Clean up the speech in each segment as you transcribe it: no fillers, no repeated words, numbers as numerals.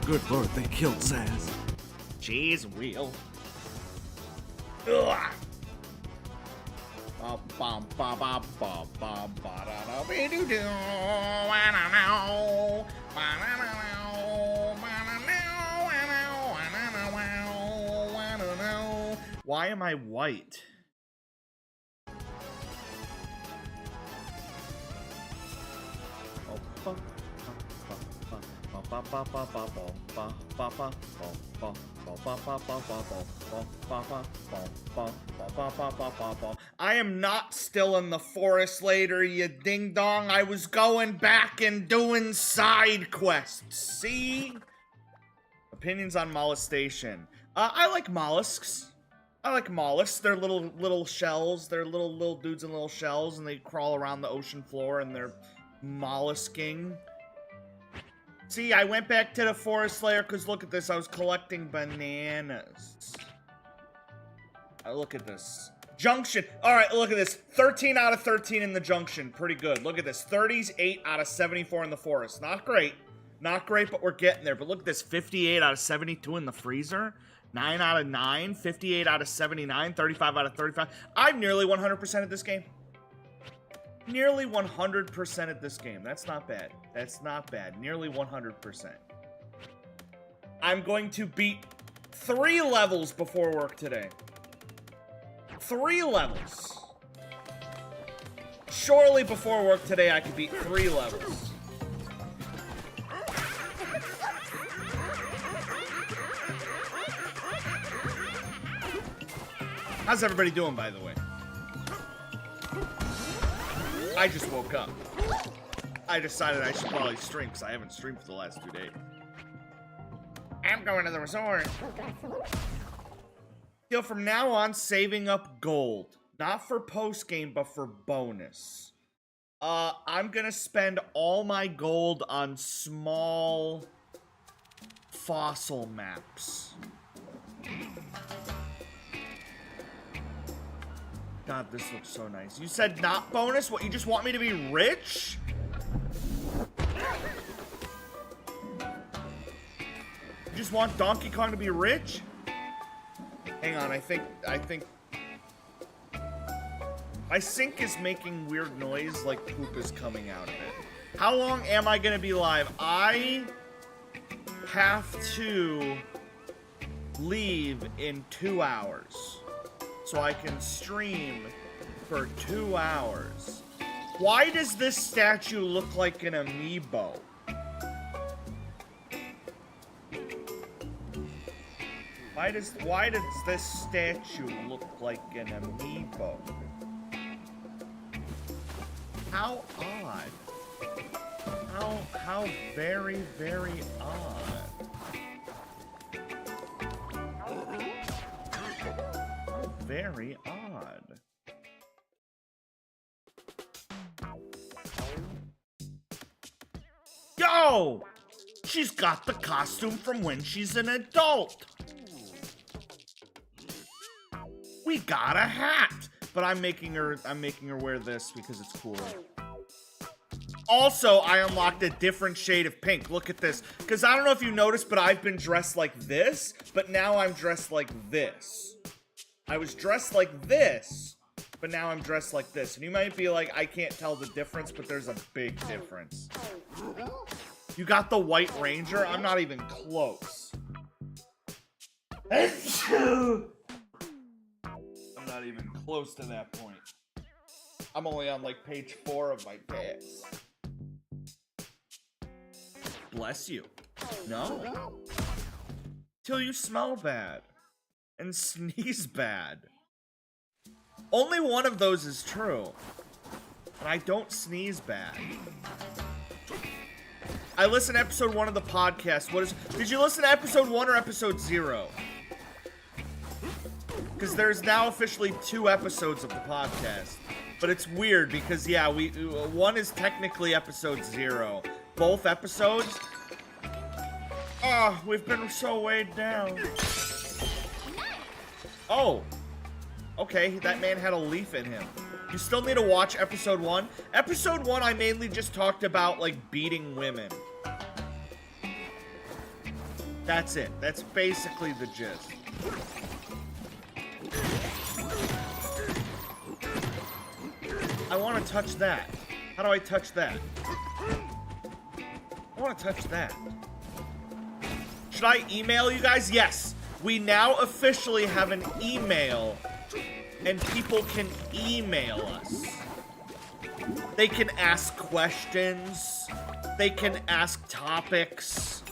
Good lord, they killed Zaz. Jeez, wheel. Ugh. Why am I white? I am not still in the forest later, you ding dong. I was going back and doing side quests. See? Opinions on molestation. I like mollusks. I like mollusks. They're little shells. They're little dudes in little shells, and they crawl around the ocean floor, and they're mollusking. See, I went back to the forest layer because look at this. I was collecting bananas. Look at this. Junction. All right, look at this. 13 out of 13 in the junction. Pretty good. Look at this. 30s, 8 out of 74 in the forest. Not great. Not great, but we're getting there. But look at this. 58 out of 72 in the freezer. 9 out of 9. 58 out of 79. 35 out of 35. I'm nearly 100% at this game. Nearly 100% at this game. That's not bad. That's not bad. Nearly 100%. I'm going to beat 3 levels before work today. 3 levels. Surely before work today I could beat 3 levels. How's everybody doing, by the way? I just woke up. I decided I should probably stream because I haven't streamed for the last 2 days. I'm going to the resort. Yo, from now on, saving up gold. Not for post-game, but for bonus. I'm gonna spend all my gold on small fossil maps. God, this looks so nice. You said not bonus? What, you just want me to be rich? You just want Donkey Kong to be rich? Hang on, I think my sink is making weird noise like poop is coming out of it. How long am I gonna be live? I have to leave in 2 hours. So I can stream for 2 hours. Why does this statue look like an amiibo? Why does this statue look like an amiibo? How odd. How very, very odd. very odd. Yo! She's got the costume from when she's an adult. We got a hat. But I'm making her wear this because it's cool. Also, I unlocked a different shade of pink. Look at this. Because I don't know if you noticed, but I've been dressed like this, but now I'm dressed like this. I was dressed like this, but now I'm dressed like this. And you might be like, I can't tell the difference, but there's a big difference. You got the White Ranger? I'm not even close. I'm not even close to that point. I'm only on like page 4 of my pass. Bless you. No. Till you smell bad. And sneeze bad. Only one of those is true. And I don't sneeze bad. I listened to episode 1 of the podcast. Did you listen to episode 1 or episode 0? Because there's now officially 2 episodes of the podcast. But it's weird because, yeah, one is technically episode 0. Both episodes? Oh, we've been so weighed down. Oh. Okay, that man had a leaf in him. You still need to watch episode 1. Episode 1, I mainly just talked about, like, beating women. That's it. That's basically the gist. I want to touch that. How do I touch that? I want to touch that. Should I email you guys? Yes. We now officially have an email, and people can email us. They can ask questions. They can ask topics.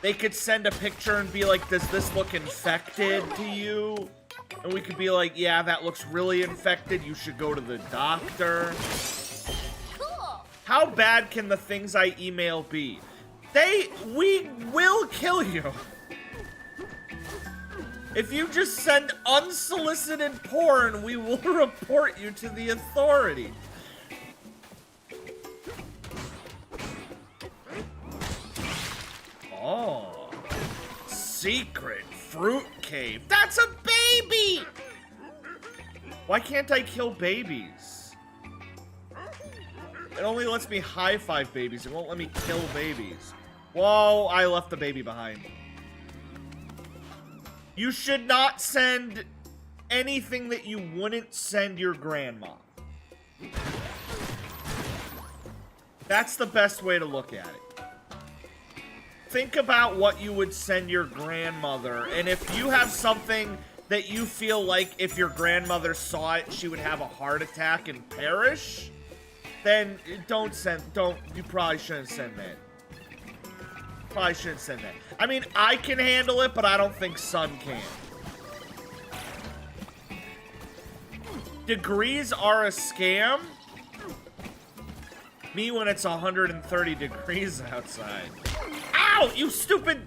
They could send a picture and be like, does this look infected to you? And we could be like, yeah, that looks really infected. You should go to the doctor. Cool. How bad can the things I email be? We will kill you. If you just send unsolicited porn, we will report you to the authority. Oh. Secret fruit cave. That's a baby! Why can't I kill babies? It only lets me high-five babies. It won't let me kill babies. Whoa, I left the baby behind. You should not send anything that you wouldn't send your grandma. That's the best way to look at it. Think about what you would send your grandmother, and if you have something that you feel like if your grandmother saw it, she would have a heart attack and perish, then you probably shouldn't send that. Probably shouldn't send that. I mean, I can handle it, but I don't think Sun can. Degrees are a scam? Me when it's 130 degrees outside. Ow, you stupid!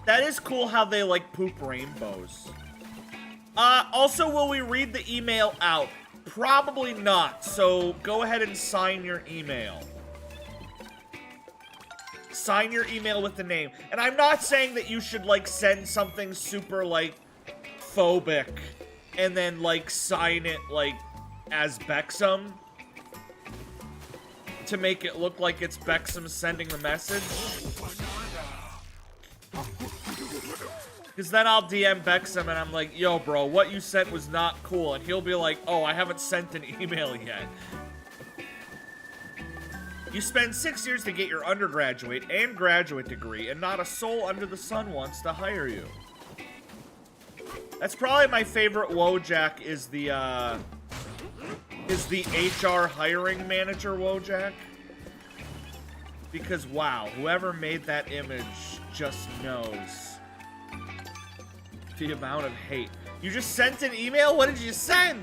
That is cool how they, like, poop rainbows. Also, will we read the email out? Probably not, so go ahead and sign your email. Sign your email with the name. And I'm not saying that you should, like, send something super, like, phobic and then, like, sign it, like, as Bexum to make it look like it's Bexum sending the message. Because then I'll DM Bexum and I'm like, yo, bro, what you sent was not cool. And he'll be like, oh, I haven't sent an email yet. You spend 6 years to get your undergraduate and graduate degree, and not a soul under the sun wants to hire you. That's probably my favorite Wojak is the HR hiring manager Wojak. Because, wow, whoever made that image just knows the amount of hate. You just sent an email? What did you send?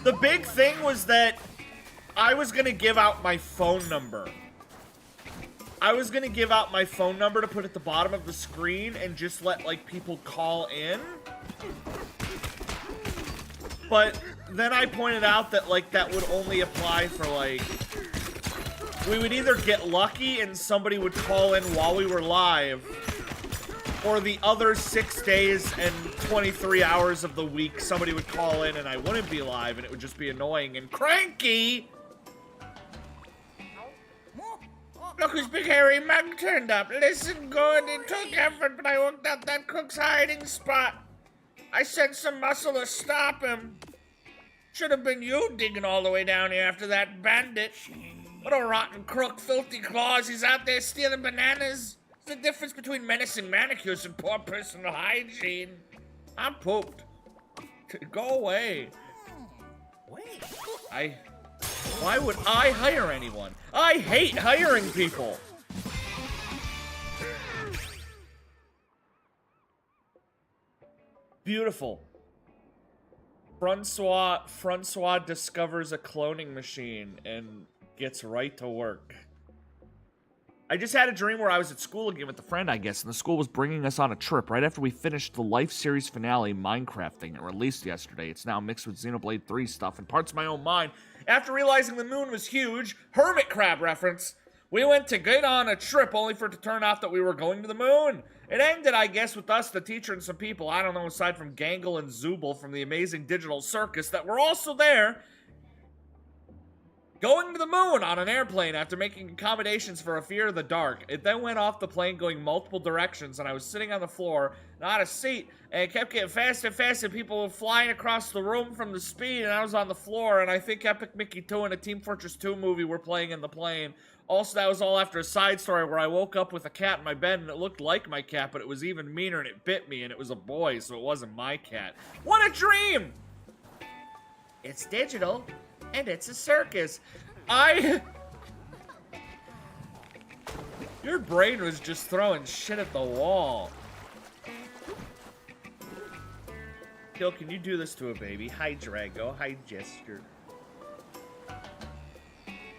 The big thing was that I was gonna give out my phone number. I was gonna give out my phone number to put at the bottom of the screen and just let, like, people call in. But then I pointed out that, like, that would only apply for, like... We would either get lucky and somebody would call in while we were live, or the other 6 days and 23 hours of the week, somebody would call in and I wouldn't be live and it would just be annoying and cranky! Look whose big hairy mug turned up. Listen good, it took effort, but I worked out that cook's hiding spot. I sent some muscle to stop him. Should have been you digging all the way down here after that bandit. What a rotten crook, filthy claws. He's out there stealing bananas. There's a difference between menacing manicures and poor personal hygiene. I'm pooped. Go away. Wait. Why would I hire anyone? I hate hiring people. Beautiful. Francois discovers a cloning machine and gets right to work. I just had a dream where I was at school again with a friend, I guess, and the school was bringing us on a trip right after we finished the Life Series finale Minecraft thing that released yesterday. It's now mixed with Xenoblade 3 stuff and parts of my own mind. After realizing the moon was huge, hermit crab reference, we went to get on a trip only for it to turn out that we were going to the moon. It ended, I guess, with us, the teacher, and some people, I don't know, aside from Gangle and Zooble from the Amazing Digital Circus that were also there, going to the moon on an airplane after making accommodations for a fear of the dark. It then went off the plane going multiple directions, and I was sitting on the floor, not a seat, and it kept getting faster and faster. People were flying across the room from the speed, and I was on the floor, and I think Epic Mickey 2 and a Team Fortress 2 movie were playing in the plane. Also, that was all after a side story where I woke up with a cat in my bed, and it looked like my cat, but it was even meaner, and it bit me, and it was a boy, so it wasn't my cat. What a dream! It's digital, and it's a circus. Your brain was just throwing shit at the wall. Kill, can you do this to a baby? Hi, Drago. Hi, Jester.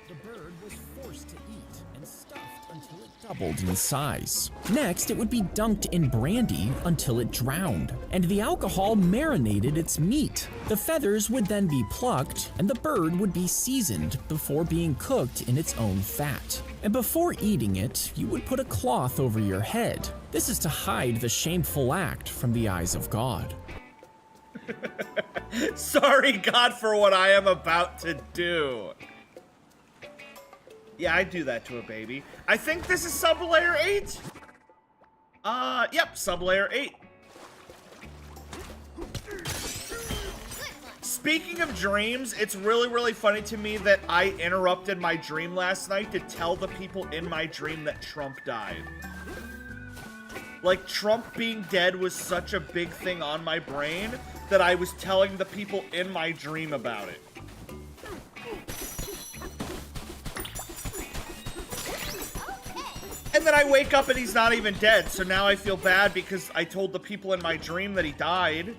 The bird was forced to eat and stuffed until it doubled in size. Next, it would be dunked in brandy until it drowned, and the alcohol marinated its meat. The feathers would then be plucked, and the bird would be seasoned before being cooked in its own fat. And before eating it, you would put a cloth over your head. This is to hide the shameful act from the eyes of God. Sorry, God, for what I am about to do. Yeah, I do that to a baby. I think this is sublayer 8. Yep, sublayer 8. Speaking of dreams, it's really, really funny to me that I interrupted my dream last night to tell the people in my dream that Trump died. Like, Trump being dead was such a big thing on my brain that I was telling the people in my dream about it. And then I wake up and he's not even dead, so now I feel bad because I told the people in my dream that he died.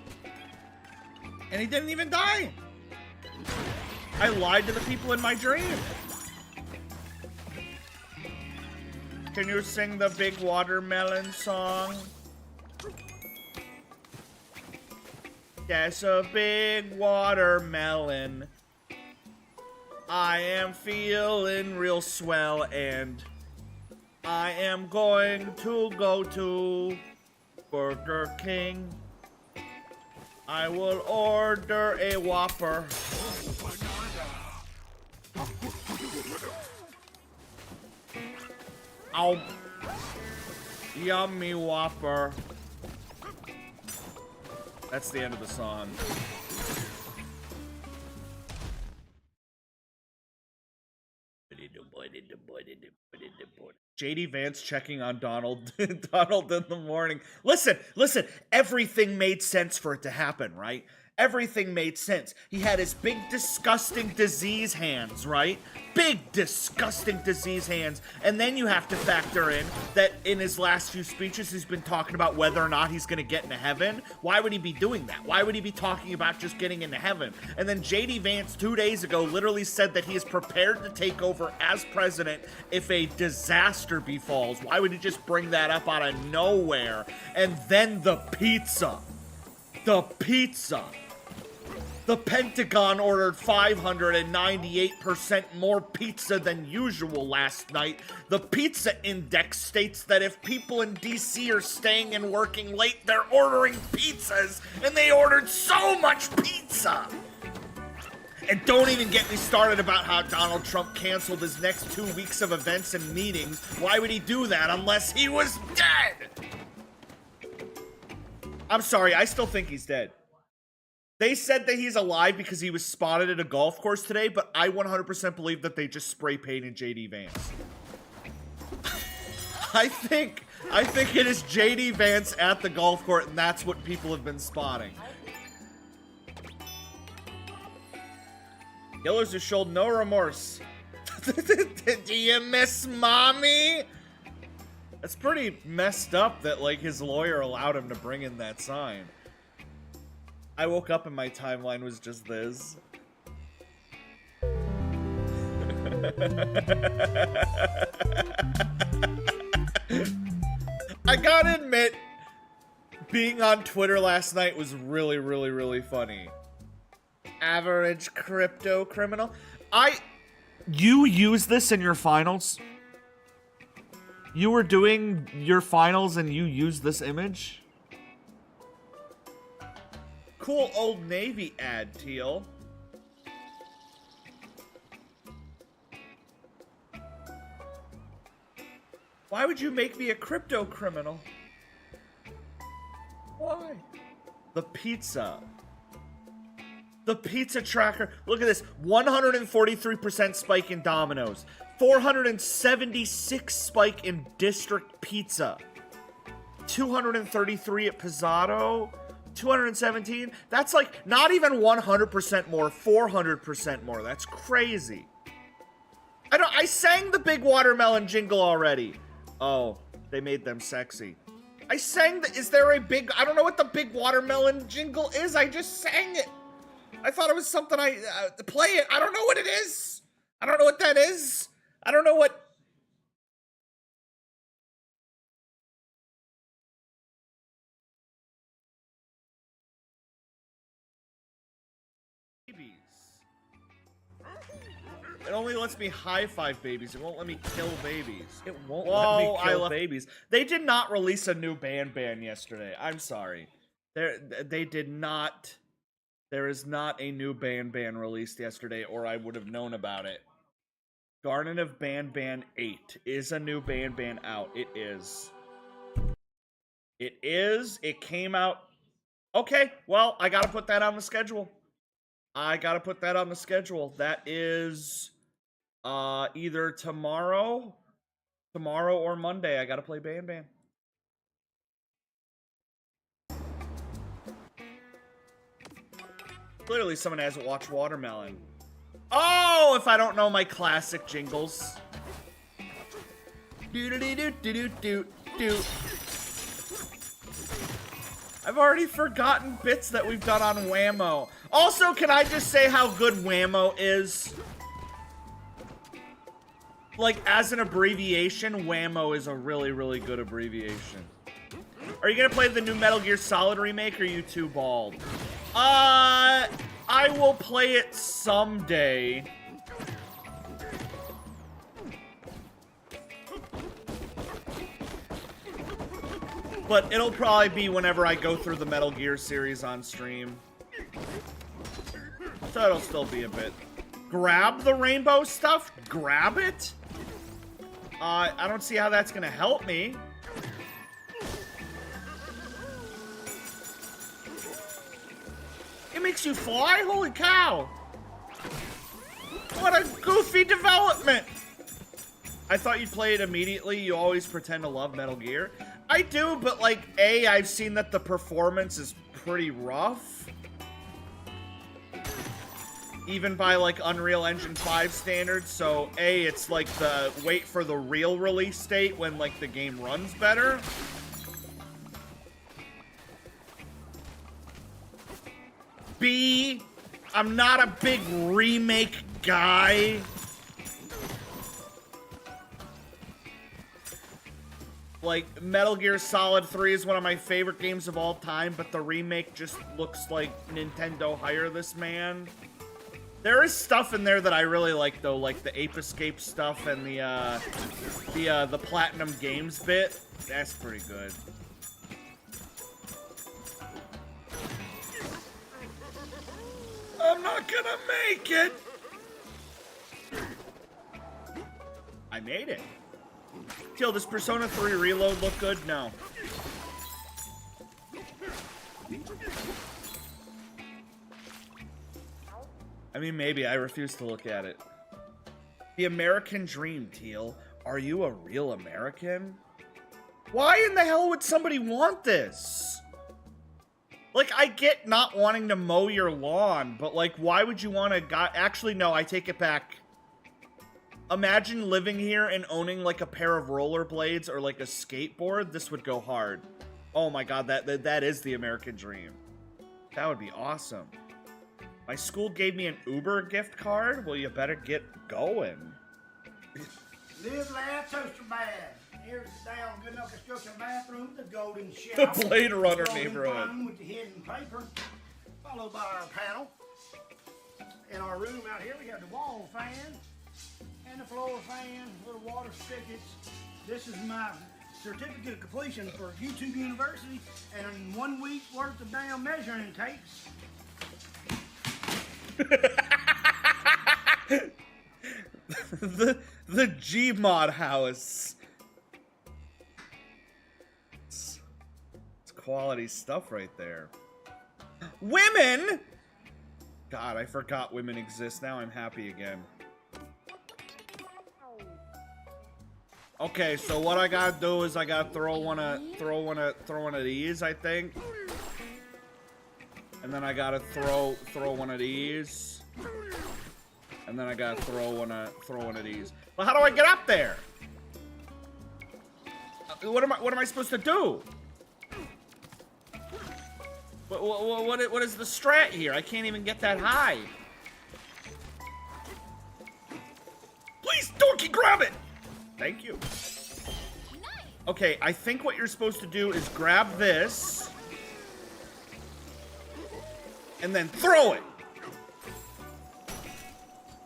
And he didn't even die. I lied to the people in my dream. Can you sing the big watermelon song? That's a big watermelon. I am feeling real swell and I am going to go to Burger King. I will order a Whopper. Ow. Yummy Whopper. That's the end of the song. JD Vance checking on Donald Donald in the morning. Listen, everything made sense for it to happen, right? Everything made sense. He had his big, disgusting disease hands, right? Big, disgusting disease hands. And then you have to factor in that in his last few speeches, he's been talking about whether or not he's going to get into heaven. Why would he be doing that? Why would he be talking about just getting into heaven? And then JD Vance 2 days ago literally said that he is prepared to take over as president if a disaster befalls. Why would he just bring that up out of nowhere? And then the pizza. The pizza. The Pentagon ordered 598% more pizza than usual last night. The pizza index states that if people in DC are staying and working late, they're ordering pizzas, and they ordered so much pizza. And don't even get me started about how Donald Trump canceled his next 2 weeks of events and meetings. Why would he do that unless he was dead? I'm sorry, I still think he's dead. They said that he's alive because he was spotted at a golf course today, but I 100% believe that they just spray painted JD Vance. I think it is JD Vance at the golf court, and that's what people have been spotting. Killers who showed no remorse. Do you miss mommy? That's pretty messed up that, like, his lawyer allowed him to bring in that sign. I woke up and my timeline was just this. I gotta admit, being on Twitter last night was really, really, really funny. Average crypto criminal. You use this in your finals? You were doing your finals and you used this image? Cool Old Navy ad, Teal. Why would you make me a crypto criminal? Why? The pizza. The pizza tracker. Look at this. 143% spike in Domino's. 476 spike in District Pizza. 233 at Pizzato. 217. That's like not even 100% more, 400% more. That's crazy. I sang the big watermelon jingle already. Oh, they made them sexy. I sang the, is there a big, I don't know what the big watermelon jingle is. I just sang it. I thought it was something play it. I don't know what it is. I don't know what that is. I don't know what. Babies. It only lets me high-five babies. It won't let me kill babies. It won't let me kill babies. They did not release a new Ban yesterday. I'm sorry. They did not. There is not a new Ban released yesterday, or I would have known about it. Garden of Ban 8 is a new Ban out. It is. It is. It came out. Okay, well, I gotta put that on the schedule. I gotta put that on the schedule. That is either tomorrow or Monday. I gotta play Ban. Clearly someone hasn't watched Watermelon. Oh, if I don't know my classic jingles. Do-do-do-do-do-do-do. I've already forgotten bits that we've done on Whammo. Also, can I just say how good Whammo is? Like, as an abbreviation, Whammo is a really, really good abbreviation. Are you gonna play the new Metal Gear Solid remake, or are you too bald? I will play it someday. But it'll probably be whenever I go through the Metal Gear series on stream. So it'll still be a bit. Grab the rainbow stuff? Grab it? I don't see how that's gonna help me. It makes you fly? Holy cow! What a goofy development! I thought you'd play it immediately. You always pretend to love Metal Gear. I do, but like, I've seen that the performance is pretty rough. even by like Unreal Engine 5 standards. So A, it's like the wait for the real release date when like the game runs better. B, I'm not a big remake guy. Like, Metal Gear Solid 3 is one of my favorite games of all time, but the remake just looks like Nintendo hire this man. There is stuff in there that I really like, though, like the Ape Escape stuff and the Platinum Games bit. That's pretty good. I'm not gonna make it! I made it. Teal, does Persona 3 Reload look good? No. I mean, maybe. I refuse to look at it. The American Dream, Teal. Are you a real American? Why in the hell would somebody want this? Like, I get not wanting to mow your lawn, but, like, why would you want to... Actually, no, I take it back. Imagine living here and owning, like, a pair of rollerblades or, like, a skateboard. This would go hard. Oh, my God, that is the American dream. That would be awesome. My school gave me an Uber gift card. Well, you better get going. Live, laugh, toaster bad. Here's the down good enough construction bathroom, the golden shower. The Blade Runner golden neighborhood. phone with the hidden paper, followed by our panel. In our room out here, we have the wall fan and the floor fan, little water spigots. This is my certificate of completion for YouTube University, and 1 week worth of damn measuring tapes. the Gmod house. It's quality stuff right there. Women! God, I forgot women exist. Now I'm happy again. Okay, so what I gotta do is I gotta throw one of these, I think. And then I gotta throw one of these. And then I gotta throw one of these. Well, how do I get up there? What am I supposed to do? What is the strat here? I can't even get that high. Please, Dorky, grab it! Thank you. Okay, I think what you're supposed to do is grab this and then throw it.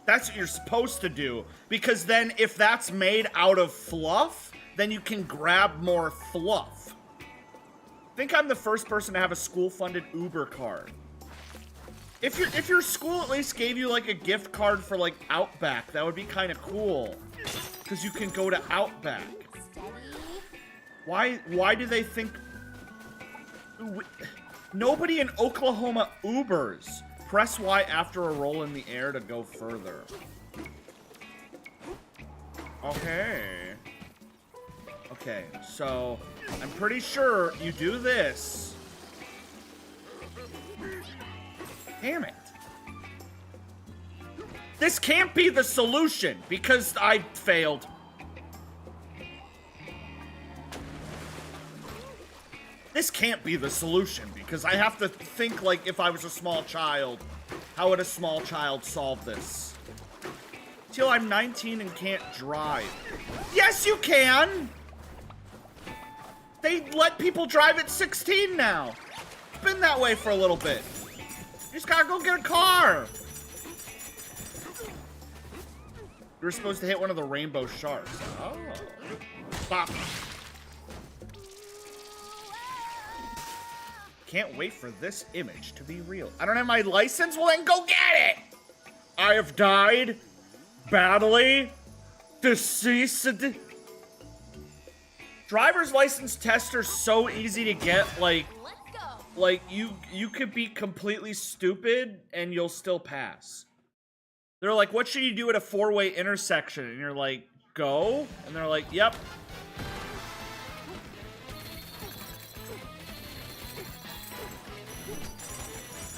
That's what you're supposed to do. Because then if that's made out of fluff, then you can grab more fluff. I think I'm the first person to have a school-funded Uber card. If your school at least gave you like a gift card for like Outback, that would be kind of cool. Because you can go to Outback. Why do they think... Nobody in Oklahoma Ubers. Press Y after a roll in the air to go further. Okay. Okay, so I'm pretty sure you do this. Damn it. This can't be the solution because I failed. This can't be the solution because I have to think like if I was a small child. How would a small child solve this? Till I'm 19 and can't drive. Yes, you can! They let people drive at 16 now. It's been that way for a little bit. You just gotta go get a car. You're supposed to hit one of the rainbow sharks. Oh. Bop. Can't wait for this image to be real. I don't have my license? Well, then go get it! I have died badly. Deceased. Driver's license tests are so easy to get, like you could be completely stupid and you'll still pass. They're like, what should you do at a four-way intersection? And you're like, go? And they're like, yep.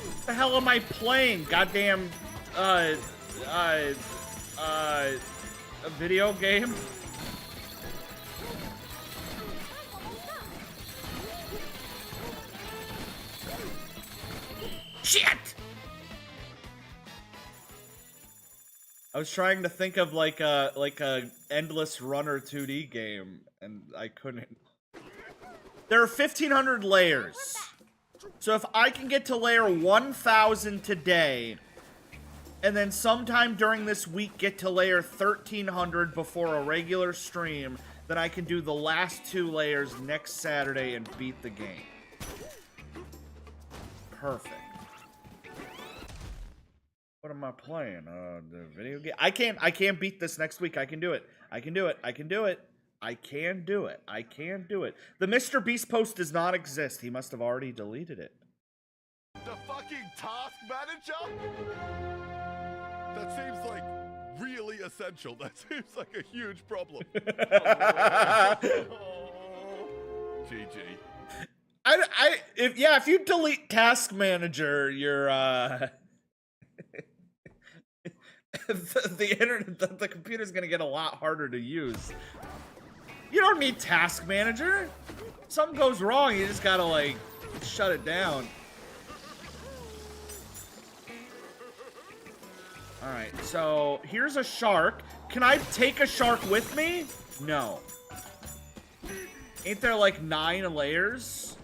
What the hell am I playing? Goddamn A video game? Shit! I was trying to think of like a endless runner 2D game, and I couldn't. There are 1,500 layers. So if I can get to layer 1,000 today, and then sometime during this week get to layer 1,300 before a regular stream, then I can do the last 2 layers next Saturday and beat the game. Perfect. What am I playing? The video game? I can't beat this next week. I can do it. I can do it. I can do it. I can do it. I can do it. The Mr. Beast post does not exist. He must have already deleted it. The fucking task manager? That seems like really essential. That seems like a huge problem. GG. If you delete task manager, you're the internet, the computer's gonna get a lot harder to use. You don't need task manager. Something goes wrong, you just gotta like shut it down. Alright, so here's a shark. Can I take a shark with me? No. Ain't there like 9 layers?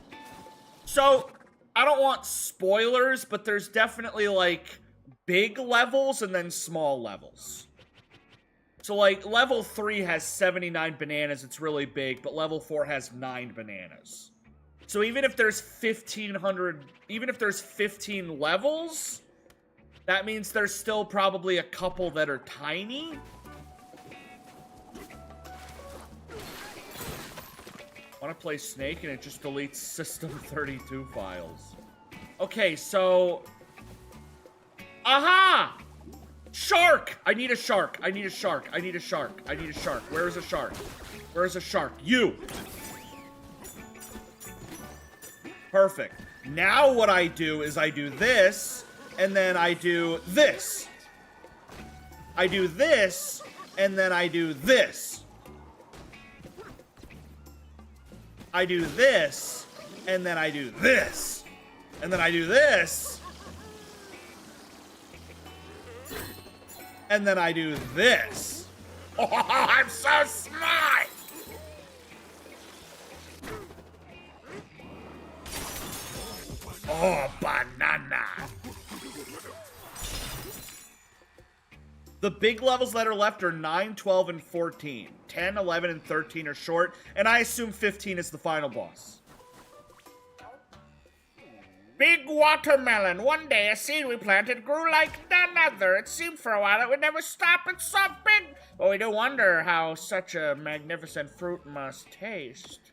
So, I don't want spoilers, but there's definitely like big levels and then small levels. So like level 3 has 79 bananas, it's really big, but level 4 has 9 bananas. So even if there's 1,500, even if there's 15 levels, that means there's still probably a couple that are tiny. Want to play Snake and it just deletes System32 files. Okay, so... Aha! Shark! I need a shark. I need a shark. I need a shark. I need a shark. Where is a shark? Where is a shark? You! Perfect. Now what I do is I do this, and then I do this. I do this, and then I do this. I do this, and then I do this. And then I do this. And then I do this. Oh, I'm so smart! Oh, banana! The big levels that are left are 9, 12, and 14. 10, 11, and 13 are short, and I assume 15 is the final boss. Big watermelon. One day a seed we planted grew like none other. It seemed for a while it would never stop. It's so big. But we do wonder how such a magnificent fruit must taste.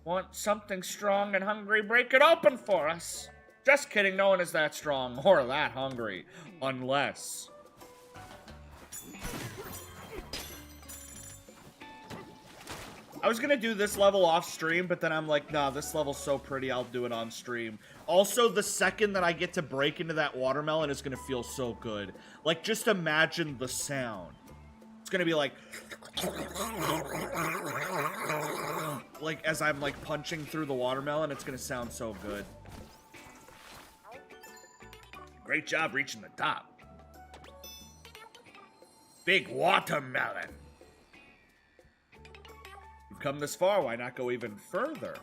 Want something strong and hungry? Break it open for us. Just kidding, no one is that strong or that hungry. Unless... I was gonna do this level off stream, but then I'm like, nah, this level's so pretty, I'll do it on stream. Also, the second that I get to break into that watermelon is gonna feel so good. Like, just imagine the sound. It's gonna be like as I'm like punching through the watermelon, it's gonna sound so good. Great job reaching the top. Big watermelon. Come this far, why not go even further?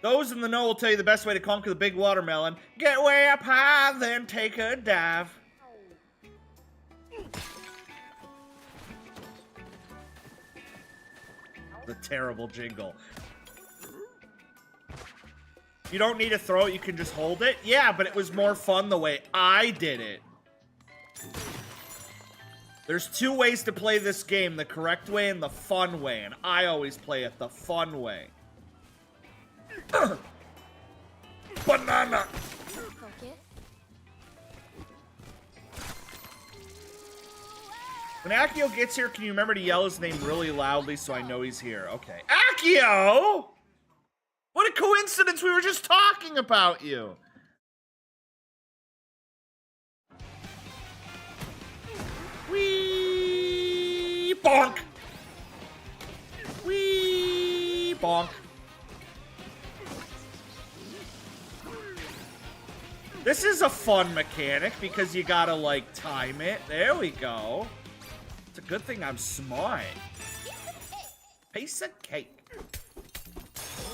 Those in the know will tell you the best way to conquer the big watermelon. Get way up high, then take a dive. The terrible jingle. You don't need to throw it, you can just hold it? Yeah, but it was more fun the way I did it. There's 2 ways to play this game, the correct way and the fun way, and I always play it the fun way. Banana! When Akio gets here, can you remember to yell his name really loudly so I know he's here? Okay. Akio! What a coincidence, we were just talking about you! Bonk! Wee! Bonk. This is a fun mechanic because you gotta, like, time it. There we go. It's a good thing I'm smart. Piece of cake.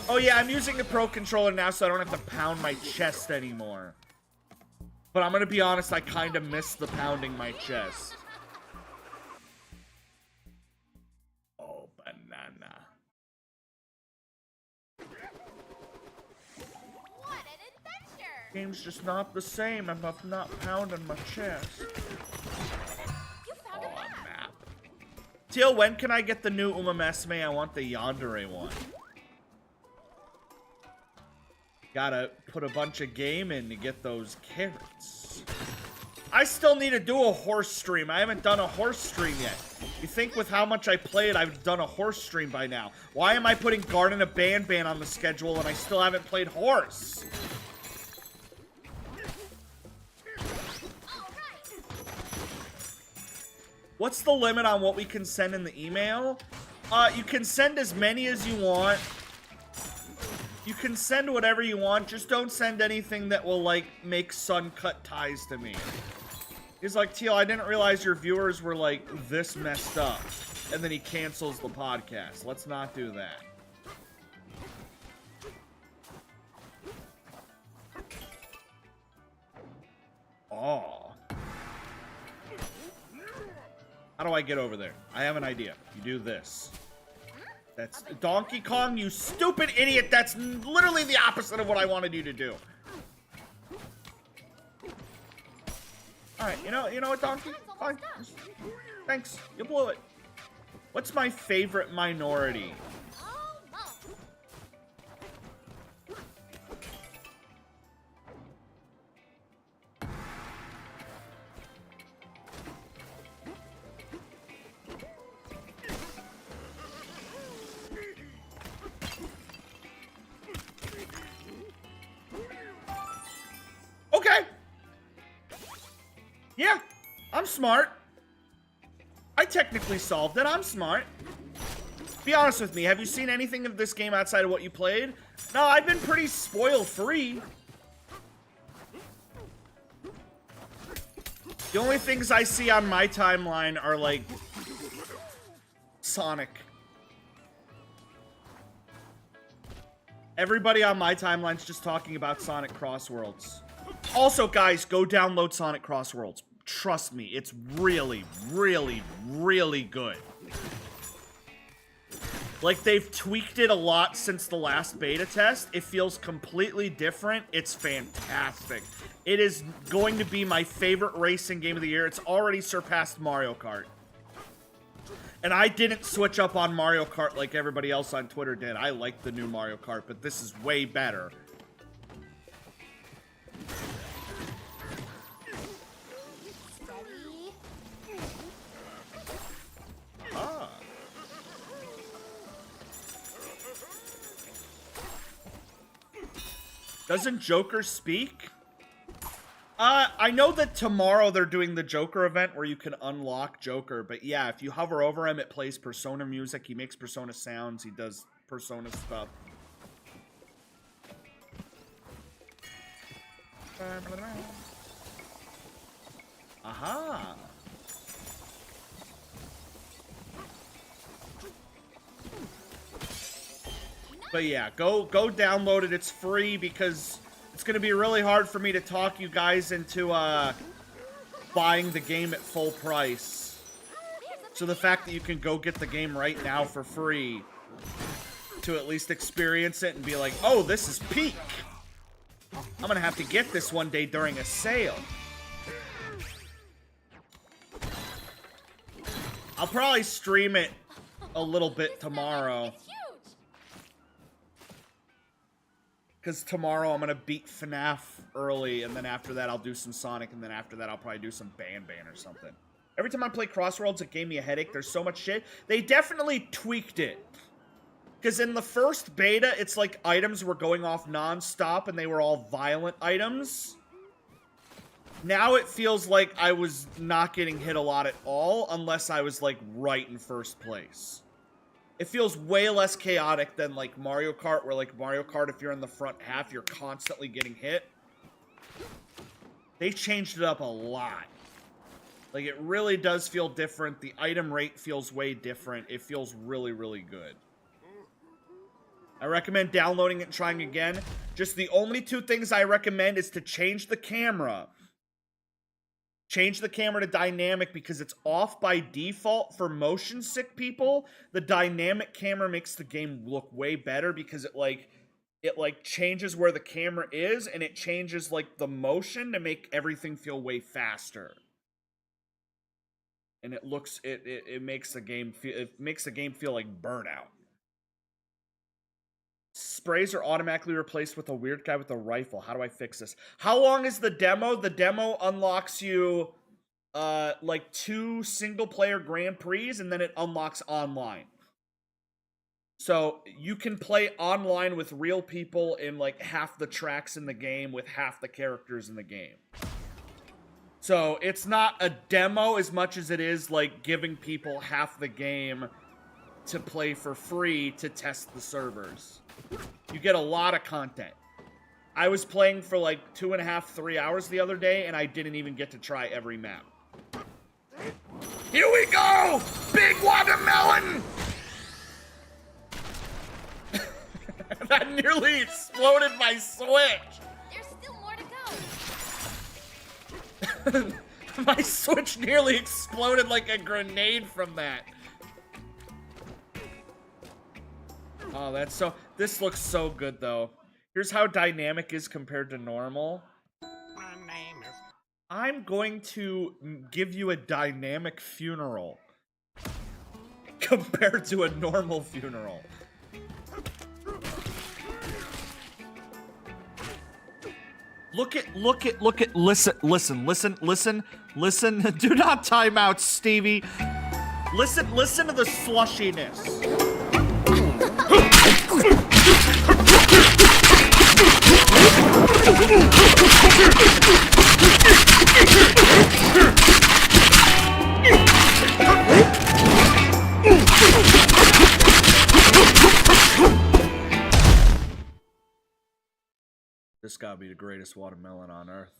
Oh yeah, I'm using the Pro Controller now so I don't have to pound my chest anymore. But I'm gonna be honest, I kind of miss the pounding my chest. Oh, banana. What an adventure! Game's just not the same. I'm not pounding my chest. You found a map. Map. Teal, when can I get the new Umamesme? I want the Yandere one. Gotta put a bunch of game in to get those carrots. I still need to do a horse stream. I haven't done a horse stream yet. You think with how much I played, I've done a horse stream by now. Why am I putting Garden of Banban on the schedule and I still haven't played horse? What's the limit on what we can send in the email? You can send as many as you want. You can send whatever you want. Just don't send anything that will, like, make Sun cut ties to me. He's like, Teal, I didn't realize your viewers were, like, this messed up. And then he cancels the podcast. Let's not do that. Oh. How do I get over there? I have an idea. You do this. That's Donkey Kong, you stupid idiot. That's literally the opposite of what I wanted you to do. Alright, you know what, Donkey? Fine. Thanks. You blew it. What's my favorite minority? Okay. Yeah, I'm smart. I technically solved it. I'm smart. Be honest with me. Have you seen anything of this game outside of what you played? No, I've been pretty spoil-free. The only things I see on my timeline are, like, Sonic. Everybody on my timeline's just talking about Sonic Crossworlds. Also, guys, go download Sonic Crossworlds. Trust me, it's really, really, really good. Like, they've tweaked it a lot since the last beta test. It feels completely different. It's fantastic. It is going to be my favorite racing game of the year. It's already surpassed Mario Kart. And I didn't switch up on Mario Kart like everybody else on Twitter did. I like the new Mario Kart, but this is way better. Ah. Doesn't Joker speak? I know that tomorrow they're doing the Joker event where you can unlock Joker, but yeah, if you hover over him, it plays Persona music. He makes Persona sounds. He does Persona stuff. Aha. But yeah, go download it. It's free because it's going to be really hard for me to talk you guys into buying the game at full price. So the fact that you can go get the game right now for free to at least experience it and be like, oh, this is peak. I'm going to have to get this one day during a sale. I'll probably stream it a little bit tomorrow. Because tomorrow I'm going to beat FNAF early, and then after that I'll do some Sonic, and then after that I'll probably do some Banban or something. Every time I play Crossworlds, it gave me a headache. There's so much shit. They definitely tweaked it. Because in the first beta, it's like items were going off non-stop, and they were all violent items. Now it feels like I was not getting hit a lot at all, unless I was, like, right in first place. It feels way less chaotic than, like, Mario Kart, where, like, Mario Kart, if you're in the front half, you're constantly getting hit. They changed it up a lot. Like, it really does feel different. The item rate feels way different. It feels really, really good. I recommend downloading it and trying again. Just the only two things I recommend is to change the camera. Change the camera to dynamic because it's off by default for motion sick people. The dynamic camera makes the game look way better because it changes where the camera is and it changes like the motion to make everything feel way faster. And it makes the game feel like Burnout. Sprays are automatically replaced with a weird guy with a rifle. How do I fix this? How long is the demo? The demo unlocks you, like 2 single-player Grand Prix, and then it unlocks online. So, you can play online with real people in, like, half the tracks in the game with half the characters in the game. So, it's not a demo as much as it is, like, giving people half the game to play for free to test the servers. You get a lot of content. I was playing for like 2.5, 3 hours the other day, and I didn't even get to try every map. Here we go! Big watermelon! That nearly exploded my Switch! There's still more to go. My Switch nearly exploded like a grenade from that. Oh, that's so... This looks so good, though. Here's how dynamic is compared to normal. My name is... I'm going to give you a dynamic funeral. Compared to a normal funeral. Listen. Do not time out, Stevie. Listen to the slushiness. This gotta be the greatest watermelon on earth.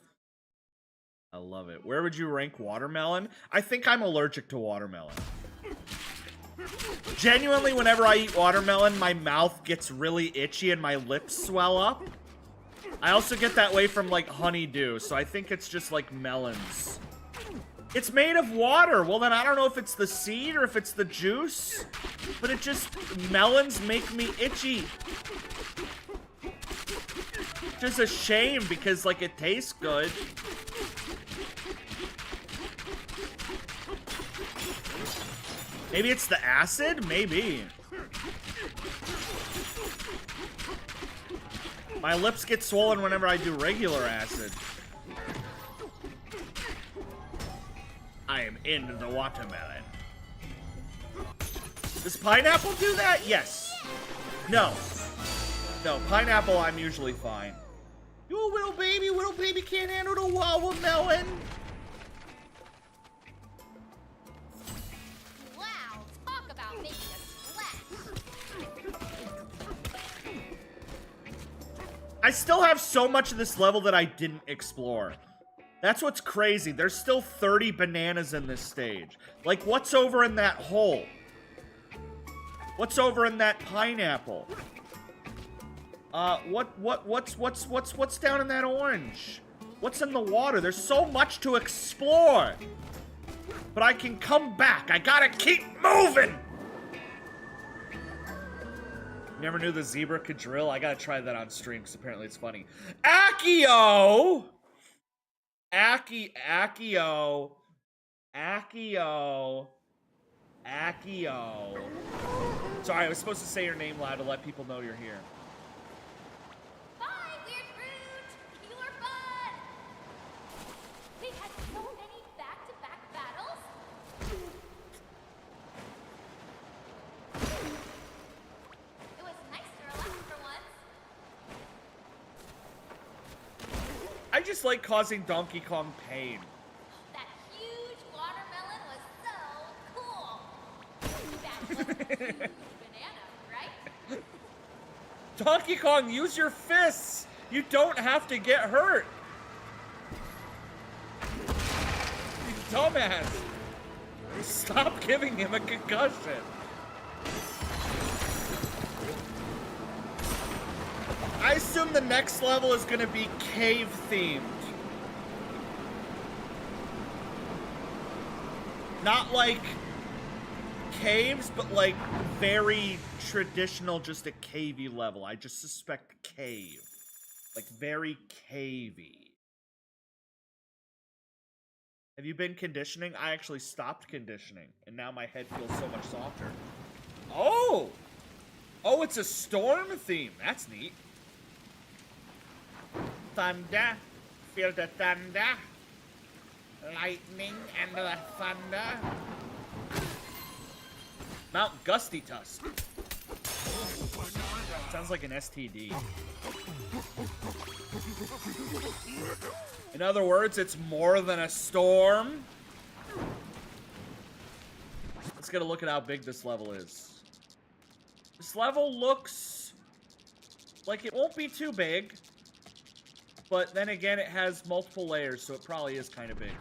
I love it. Where would you rank watermelon? I think I'm allergic to watermelon. Genuinely, whenever I eat watermelon, my mouth gets really itchy and my lips swell up. I also get that way from, like, honeydew, so I think it's just, like, melons. It's made of water. Well, then I don't know if it's the seed or if it's the juice, but it just... Melons make me itchy. Just a shame because, like, it tastes good. Maybe it's the acid? Maybe. My lips get swollen whenever I do regular acid. I am into the watermelon. Does pineapple do that? Yes. No. No, pineapple I'm usually fine. You little baby can't handle the watermelon. Wow, talk about making a splash. I still have so much of this level that I didn't explore. That's what's crazy. There's still 30 bananas in this stage. Like, what's over in that hole? What's over in that pineapple? What's down in that orange? What's in the water? There's so much to explore. But I can come back. I gotta keep moving. Never knew the zebra could drill. I gotta try that on stream because apparently it's funny. Accio! Accio. Sorry, I was supposed to say your name loud to let people know you're here. Bye, Weird Fruit! You were fun! We had so many back-to-back battles. It was nice to relax for once. I just like causing Donkey Kong pain. That huge watermelon was so cool. That was a huge banana, right? Donkey Kong, use your fists. You don't have to get hurt. You dumbass. Stop giving him a concussion. I assume the next level is gonna be cave themed. Not like caves, but like very traditional, just a cavey level. I just suspect cave. Like very cavey. Have you been conditioning? I actually stopped conditioning, and now my head feels so much softer. Oh! Oh, it's a storm theme. That's neat. Thunder. Feel the thunder. Lightning and the thunder. Mount Gusty Tusk. Sounds like an STD. In other words, it's more than a storm. Let's get a look at how big this level is. This level looks like it won't be too big. But then again, it has multiple layers, so it probably is kind of big.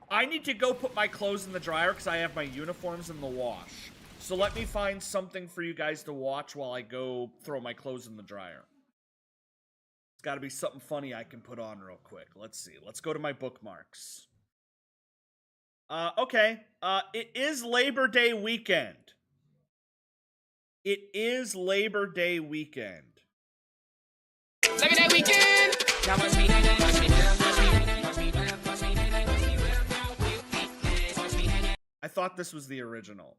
I need to go put my clothes in the dryer because I have my uniforms in the wash. So let me find something for you guys to watch while I go throw my clothes in the dryer. It's got to be something funny I can put on real quick. Let's see. Let's go to my bookmarks. Okay. It is Labor Day weekend. It is Labor Day weekend. Labor Day weekend. I thought this was the original.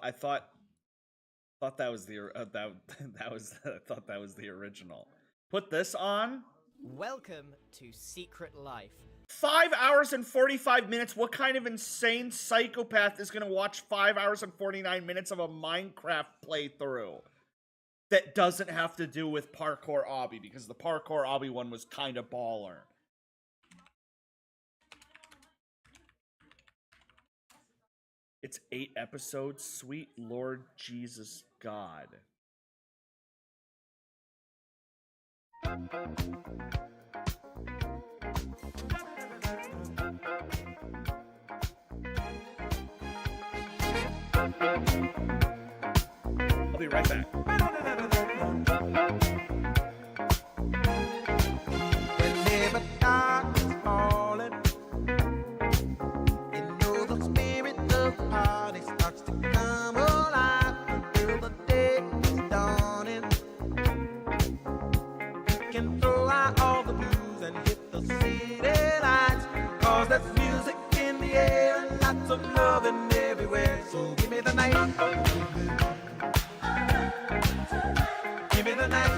I thought that was the I thought that was the original. Put this on. Welcome to Secret Life. 5 hours and 45 minutes. What kind of insane psychopath is going to watch 5 hours and 49 minutes of a Minecraft playthrough that doesn't have to do with Parkour Obby? Because the Parkour Obby one was kind of baller. It's 8 episodes. Sweet Lord Jesus God. I'll be right back. Whenever darkness falling, you know the spirit of the party starts to come alive until the day is dawning. You can throw out all the blues and hit the city lights, 'cause there's music in the air and lots of loving everywhere. So give me the night. Give me the night.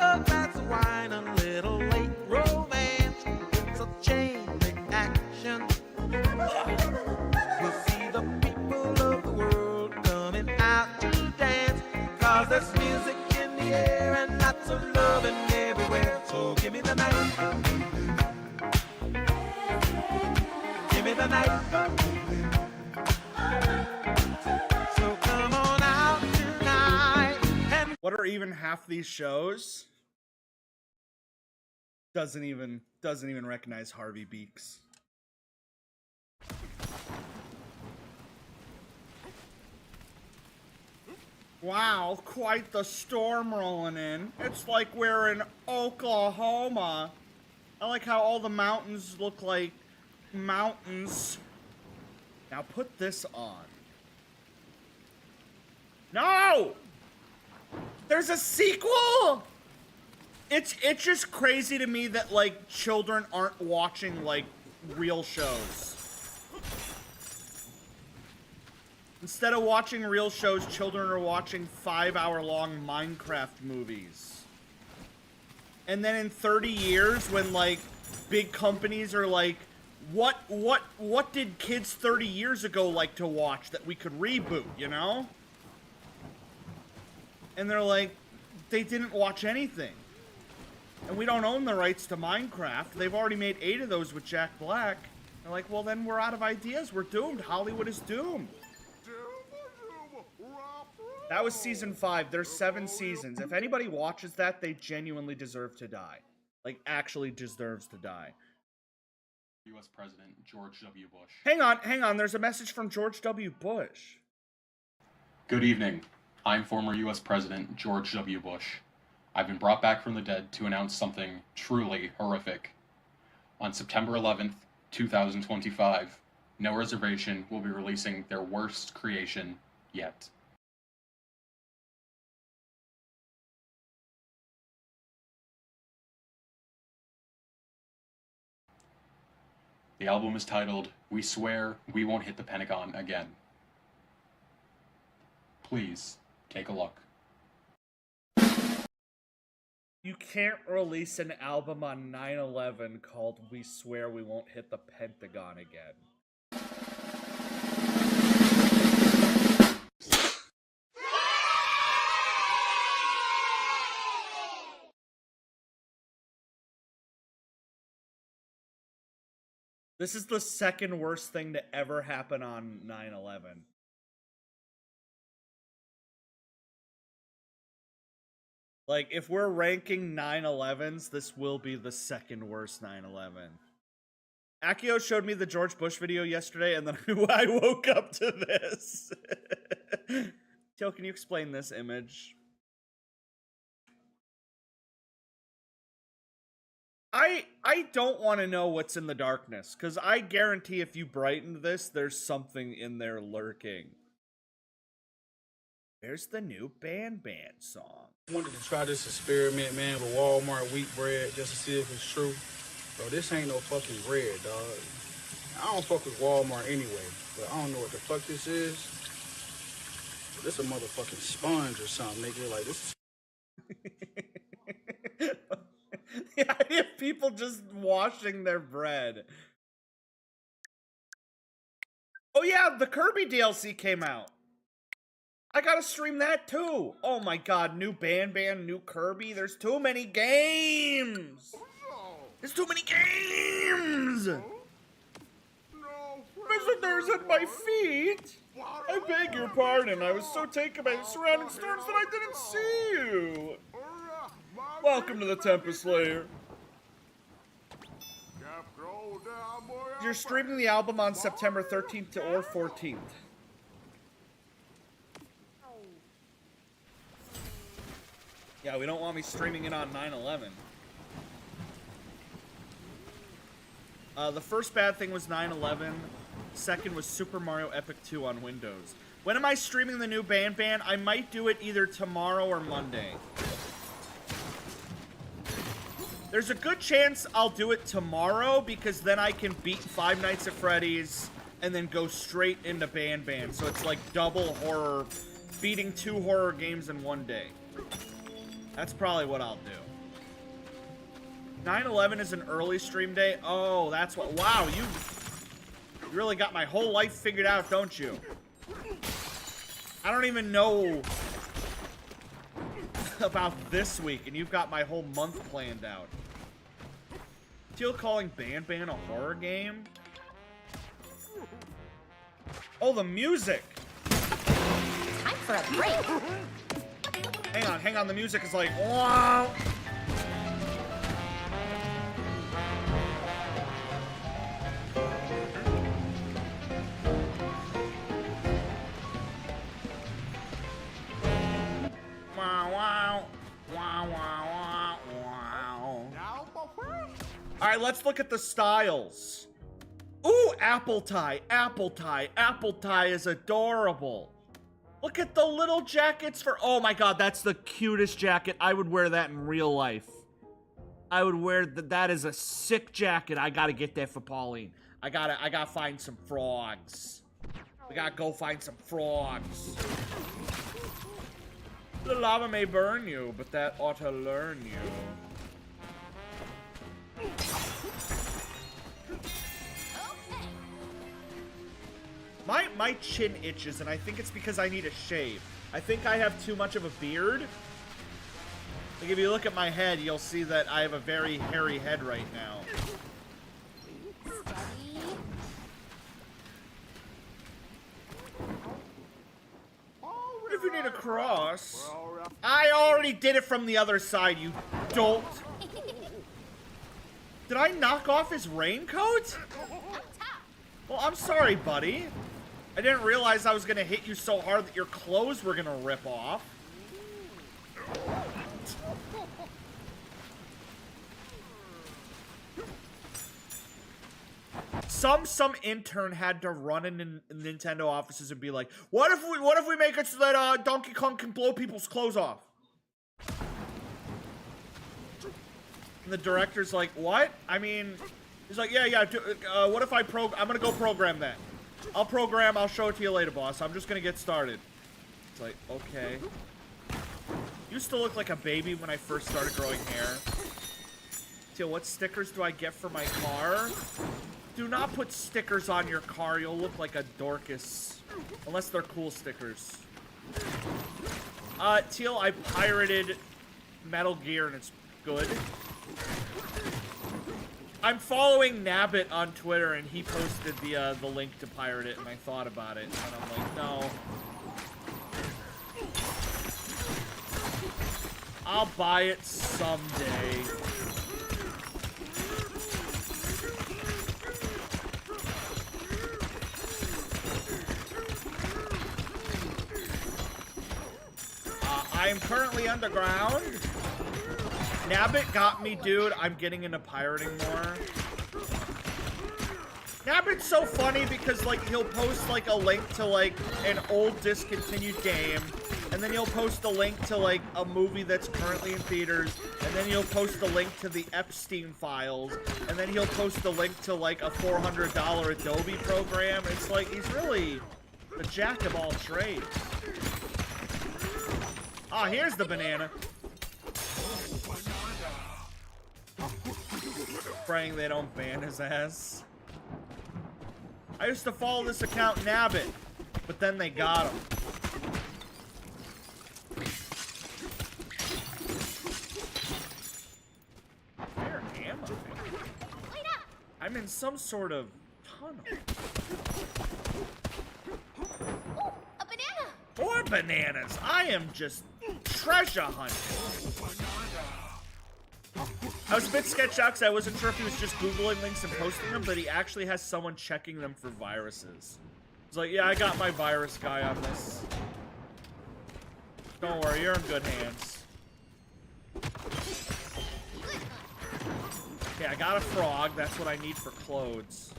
A glass of wine, a little late romance. It's a chain reaction. You'll see the people of the world coming out to dance, 'cause there's music in the air and lots of loving everywhere. So give me the night. Give me the night. So come on out tonight. And what are even half these shows? Doesn't even recognize Harvey Beaks. Wow, quite the storm rolling in. It's like we're in Oklahoma. I like how all the mountains look like mountains. Now put this on. No! There's a sequel! It's just crazy to me that, like, children aren't watching, like, real shows. Instead of watching real shows, children are watching 5-hour-long Minecraft movies. And then in 30 years, when, like, big companies are, like, what did kids 30 years ago like to watch that we could reboot, you know? And they're like, they didn't watch anything. And we don't own the rights to Minecraft. They've already made 8 of those with Jack Black. They're like, well, then we're out of ideas. We're doomed. Hollywood is doomed. That was season 5. There's 7 seasons. If anybody watches that, they genuinely deserve to die. Like, actually deserves to die. U.S. President George W. Bush. Hang on. There's a message from George W. Bush. Good evening. I'm former U.S. President George W. Bush. I've been brought back from the dead to announce something truly horrific. On September 11th, 2025, No Reservation will be releasing their worst creation yet. The album is titled, We Swear We Won't Hit the Pentagon Again. Please, take a look. You can't release an album on 9/11 called We Swear We Won't Hit the Pentagon Again. This is the second worst thing to ever happen on 9/11. Like, if we're ranking 9/11s, this will be the second worst 9/11. Akio showed me the George Bush video yesterday, and then I woke up to this. Teal, can you explain this image? I don't want to know what's in the darkness, because I guarantee if you brightened this, there's something in there lurking. There's the new Ban song. I wanted to try this experiment, man, with Walmart wheat bread, just to see if it's true. Bro, this ain't no fucking bread, dog. I don't fuck with Walmart anyway, but I don't know what the fuck this is. This a motherfucking sponge or something, nigga. Like, this is... Yeah, I have people just washing their bread. Oh yeah, the Kirby DLC came out. I gotta stream that too. Oh my god, new Ban, new Kirby. There's too many games. There's too many games. Visitors at my feet. I beg your pardon. I was so taken by the surrounding storms that I didn't see you. Welcome to the Tempest Lair. You're streaming the album on September 13th or 14th. Yeah, we don't want me streaming it on 9/11. The first bad thing was 9/11. Second was Super Mario Epic 2 on Windows. When am I streaming the new Ban? I might do it either tomorrow or Monday. There's a good chance I'll do it tomorrow, because then I can beat Five Nights at Freddy's and then go straight into Ban. So it's like double horror, beating 2 horror games in one day. That's probably what I'll do. 9/11 is an early stream day. Oh, that's what. Wow, you really got my whole life figured out, don't you? I don't even know about this week, and you've got my whole month planned out. Teal calling Ban a horror game? Oh, the music! Time for a break. Hang on, the music is like, wow! Alright, let's look at the styles. Ooh, apple tie is adorable. Look at the little jackets for, oh my god, that's the cutest jacket. I would wear that in real life. I would wear, that is a sick jacket. I gotta get that for Pauline. I gotta find some frogs. We gotta go find some frogs. The lava may burn you, but that ought to learn you. My chin itches, and I think it's because I need a shave. I think I have too much of a beard. Like, if you look at my head, you'll see that I have a very hairy head right now. If you need a cross... I already did it from the other side, you dolt. Did I knock off his raincoat? Well, I'm sorry, buddy. I didn't realize I was gonna hit you so hard that your clothes were gonna rip off. Some intern had to run in Nintendo offices and be like, what if we make it so that Donkey Kong can blow people's clothes off? And the director's like, what? I mean, he's like, yeah, what if I'm gonna go program that. I'll show it to you later, boss. I'm just gonna get started. It's like, okay. Used to look like a baby when I first started growing hair. Teal, what stickers do I get for my car? Do not put stickers on your car. You'll look like a Dorcas. Unless they're cool stickers. Teal, I pirated Metal Gear and it's good. I'm following Nabbit on Twitter and he posted the link to pirate it and I thought about it. And I'm like, no. I'll buy it someday. I am currently underground. Nabbit got me, dude. I'm getting into pirating more. Nabbit's so funny because, like, he'll post, like, a link to, like, an old discontinued game. And then he'll post a link to, like, a movie that's currently in theaters. And then he'll post a link to the Epstein files. And then he'll post a link to, like, a $400 Adobe program. It's like, he's really the jack of all trades. Ah, here's the banana. Praying they don't ban his ass. I used to follow this account Nabbit, but then they got him. Where am I? I'm in some sort of tunnel. A banana! More bananas! I am just treasure hunting. I was a bit sketched out because I wasn't sure if he was just Googling links and posting them, but he actually has someone checking them for viruses. He's like, yeah, I got my virus guy on this. Don't worry, you're in good hands. Okay, I got a frog. That's what I need for clothes.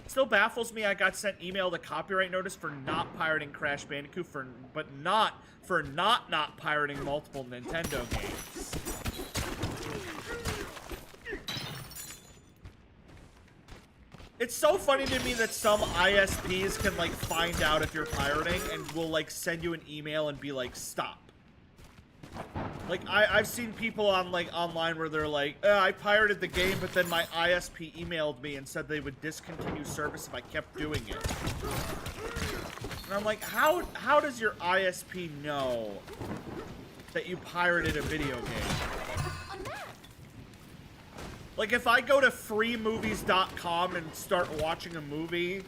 Still baffles me I got sent email the copyright notice for not pirating Crash Bandicoot, but not for not pirating multiple Nintendo games. It's so funny to me that some ISPs can, like, find out if you're pirating and will, like, send you an email and be like, stop. Like, I've seen people on, like, online where they're like, I pirated the game, but then my ISP emailed me and said they would discontinue service if I kept doing it. And I'm like, how does your ISP know that you pirated a video game? Like, if I go to freemovies.com and start watching a movie,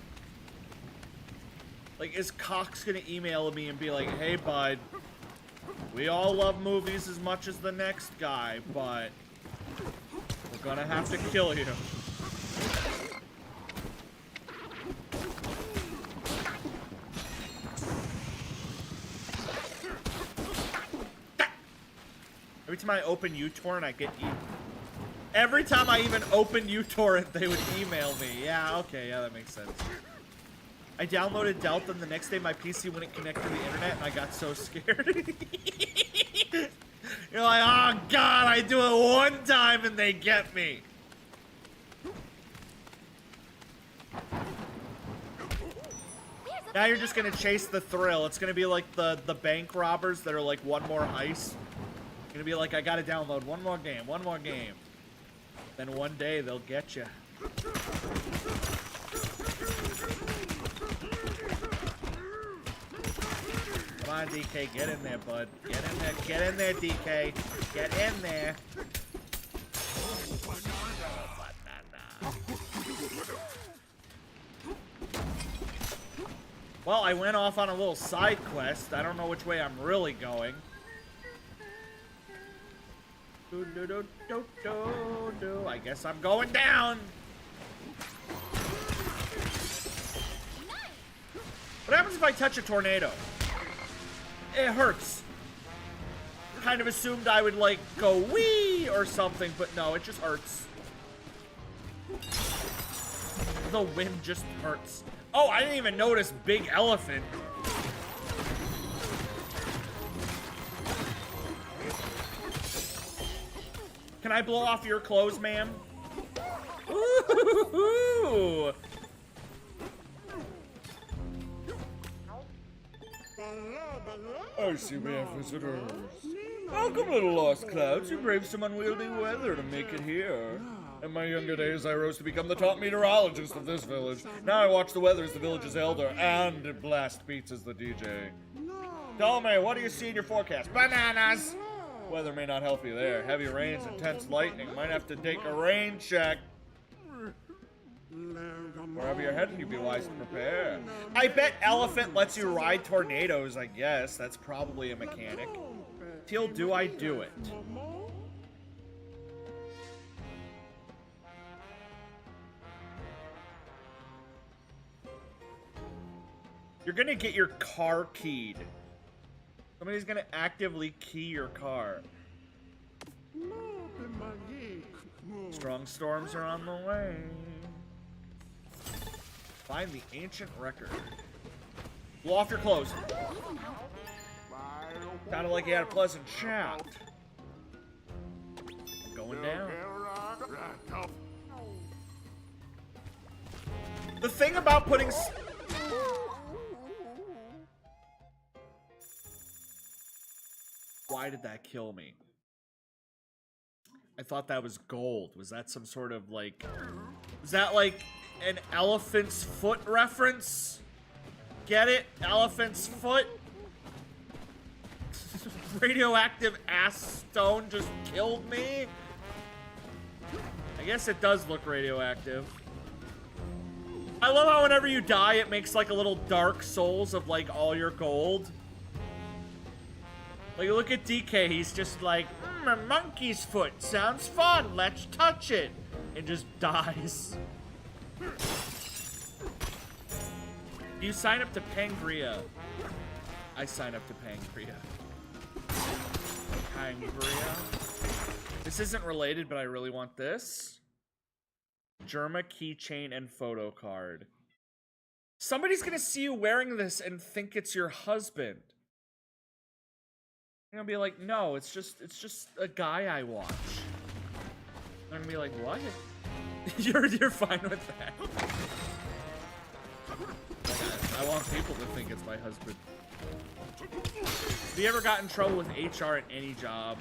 like, is Cox gonna email me and be like, hey, bud, we all love movies as much as the next guy, but we're gonna have to kill you. Every time I open uTorrent, I get eaten. Every time I even open uTorrent, they would email me. Yeah, okay, yeah, that makes sense. I downloaded Delta, and the next day my PC wouldn't connect to the internet, and I got so scared. You're like, oh god, I do it one time and they get me. Now you're just gonna chase the thrill. It's gonna be like the bank robbers that are like, one more heist. It's gonna be like, I gotta download one more game, one more game. Then one day they'll get you. Come on, DK, get in there, bud. Get in there, get in there, DK. Get in there. Well, I went off on a little side quest. I don't know which way I'm really going. I guess I'm going down. What happens if I touch a tornado? It hurts. Kind of assumed I would, like, go wee or something, but no, it just hurts. The wind just hurts. Oh, I didn't even notice Big Elephant. Can I blow off your clothes, ma'am? Ooh. I see we have visitors. Welcome, little lost clouds. You braved some unwieldy weather to make it here. In my younger days, I rose to become the top meteorologist of this village. Now I watch the weather as the village's elder, and blast beats as the DJ. Tell me, what do you see in your forecast? Bananas! Weather may not help you there. Heavy rains, intense lightning. Might have to take a rain check. Wherever you're heading, you'd be wise to prepare. I bet Elephant lets you ride tornadoes, I guess. That's probably a mechanic. Till do I do it? You're gonna get your car keyed. Somebody's gonna actively key your car. Strong storms are on the way. Find the ancient record. Blow off your clothes. Sounded like you had a pleasant chat. I'm going down. The thing about putting... Why did that kill me? I thought that was gold. Was that some sort of, like... Was that, like, an elephant's foot reference? Get it? Elephant's foot? Radioactive ass stone just killed me? I guess it does look radioactive. I love how whenever you die, it makes, like, a little Dark Souls of, like, all your gold. Like, look at DK, he's just like, a monkey's foot, sounds fun, let's touch it. And just dies. You sign up to Pangria. I sign up to Pangria. Pangria. This isn't related, but I really want this. Germa keychain and photo card. Somebody's gonna see you wearing this and think it's your husband. You're gonna be like, no, it's just a guy I watch. I'm gonna be like, what? You're fine with that. I want people to think it's my husband. Have you ever got in trouble with HR at any job?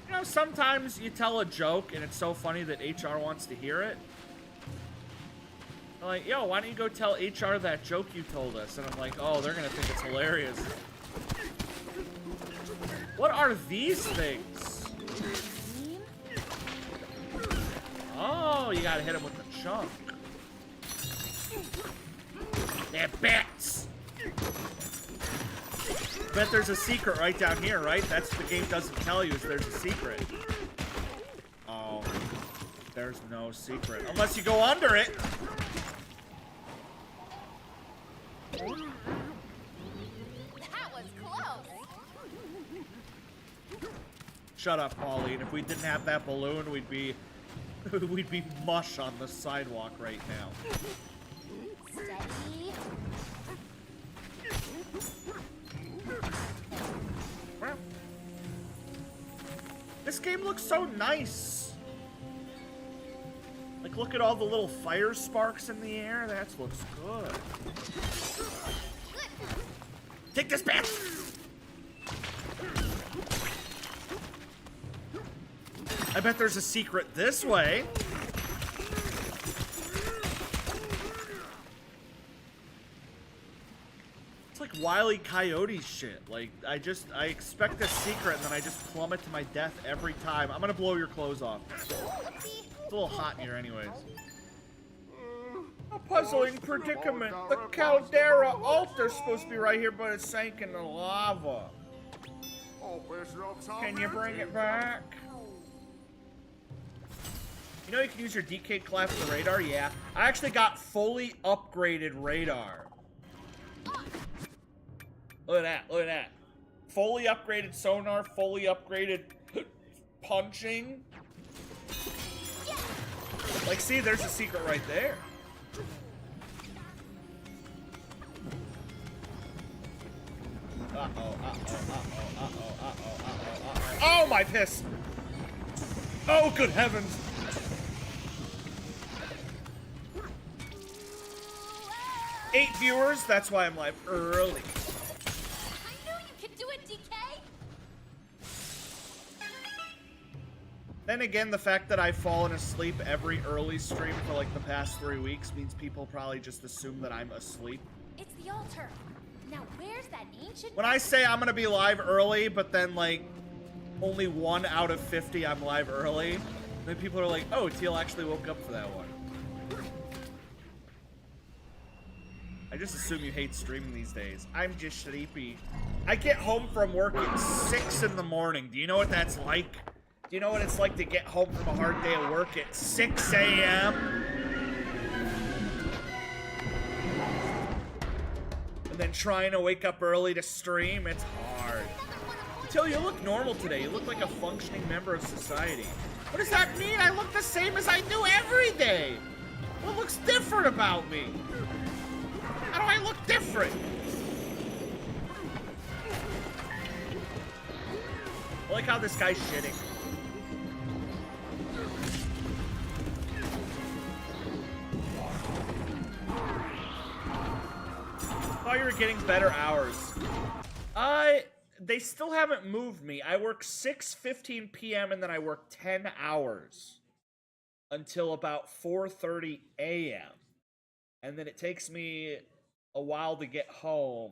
You know, sometimes you tell a joke and it's so funny that HR wants to hear it. They're like, yo, why don't you go tell HR that joke you told us? And I'm like, oh, they're gonna think it's hilarious. What are these things? Oh, you gotta hit them with the chunk. They're bats. Bet there's a secret right down here, right? That's what the game doesn't tell you, is there's a secret. Oh, there's no secret. Unless you go under it. That was close. Shut up, Pauline. If we didn't have that balloon, we'd be mush on the sidewalk right now. Steady. This game looks so nice. Like, look at all the little fire sparks in the air. That looks good. Take this back. I bet there's a secret this way. It's like Wile E. Coyote shit. Like, I expect a secret and then I just plummet to my death every time. I'm gonna blow your clothes off. It's a little hot in here anyways. A puzzling predicament. The Caldera altar's supposed to be right here, but it sank in the lava. Can you bring it back? You know you can use your DK class for radar? Yeah. I actually got fully upgraded radar. Look at that, look at that. Fully upgraded sonar, fully upgraded punching. Like, see, there's a secret right there. Oh, my piss. Oh, good heavens. Eight viewers, that's why I'm live early. I knew you could do it, DK. Then again, the fact that I've fallen asleep every early stream for like the past 3 weeks means people probably just assume that I'm asleep. It's the altar. Now where's that ancient... When I say I'm gonna be live early, but then like only 1 out of 50 I'm live early, then people are like, oh, Teal actually woke up for that one. I just assume you hate streaming these days. I'm just sleepy. I get home from work at 6 in the morning. Do you know what that's like? Do you know what it's like to get home from a hard day of work at 6 a.m.? And then trying to wake up early to stream? It's hard. Till you look normal today. You look like a functioning member of society. What does that mean? I look the same as I do every day. What looks different about me? How do I look different? I like how this guy's shitting. Thought you were getting better hours. They still haven't moved me. I work 6:15 p.m. and then I work 10 hours until about 4:30 a.m. And then it takes me a while to get home.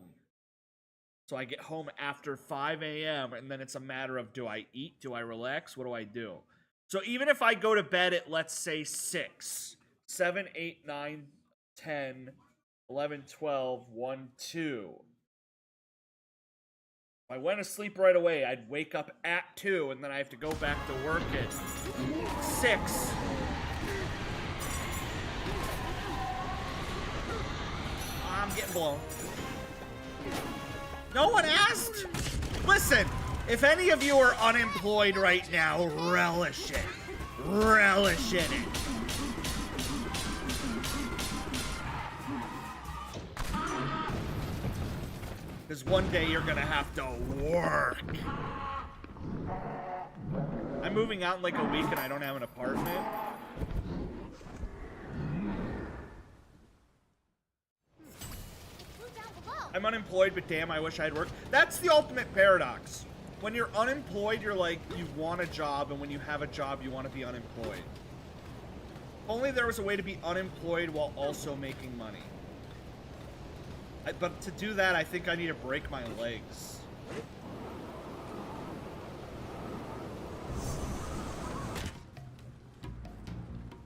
So I get home after 5 a.m. and then it's a matter of, do I eat? Do I relax? What do I do? So even if I go to bed at, let's say, 6, 7, 8, 9, 10, 11, 12, 1, 2. If I went to sleep right away, I'd wake up at 2 and then I have to go back to work at 6. I'm getting blown. No one asked? Listen, if any of you are unemployed right now, relish it. Relish in it. Because one day you're gonna have to work. I'm moving out in like a week and I don't have an apartment. I'm unemployed, but damn, I wish I had work. That's the ultimate paradox. When you're unemployed, you're like, you want a job, and when you have a job, you want to be unemployed. If only there was a way to be unemployed while also making money. But to do that, I think I need to break my legs.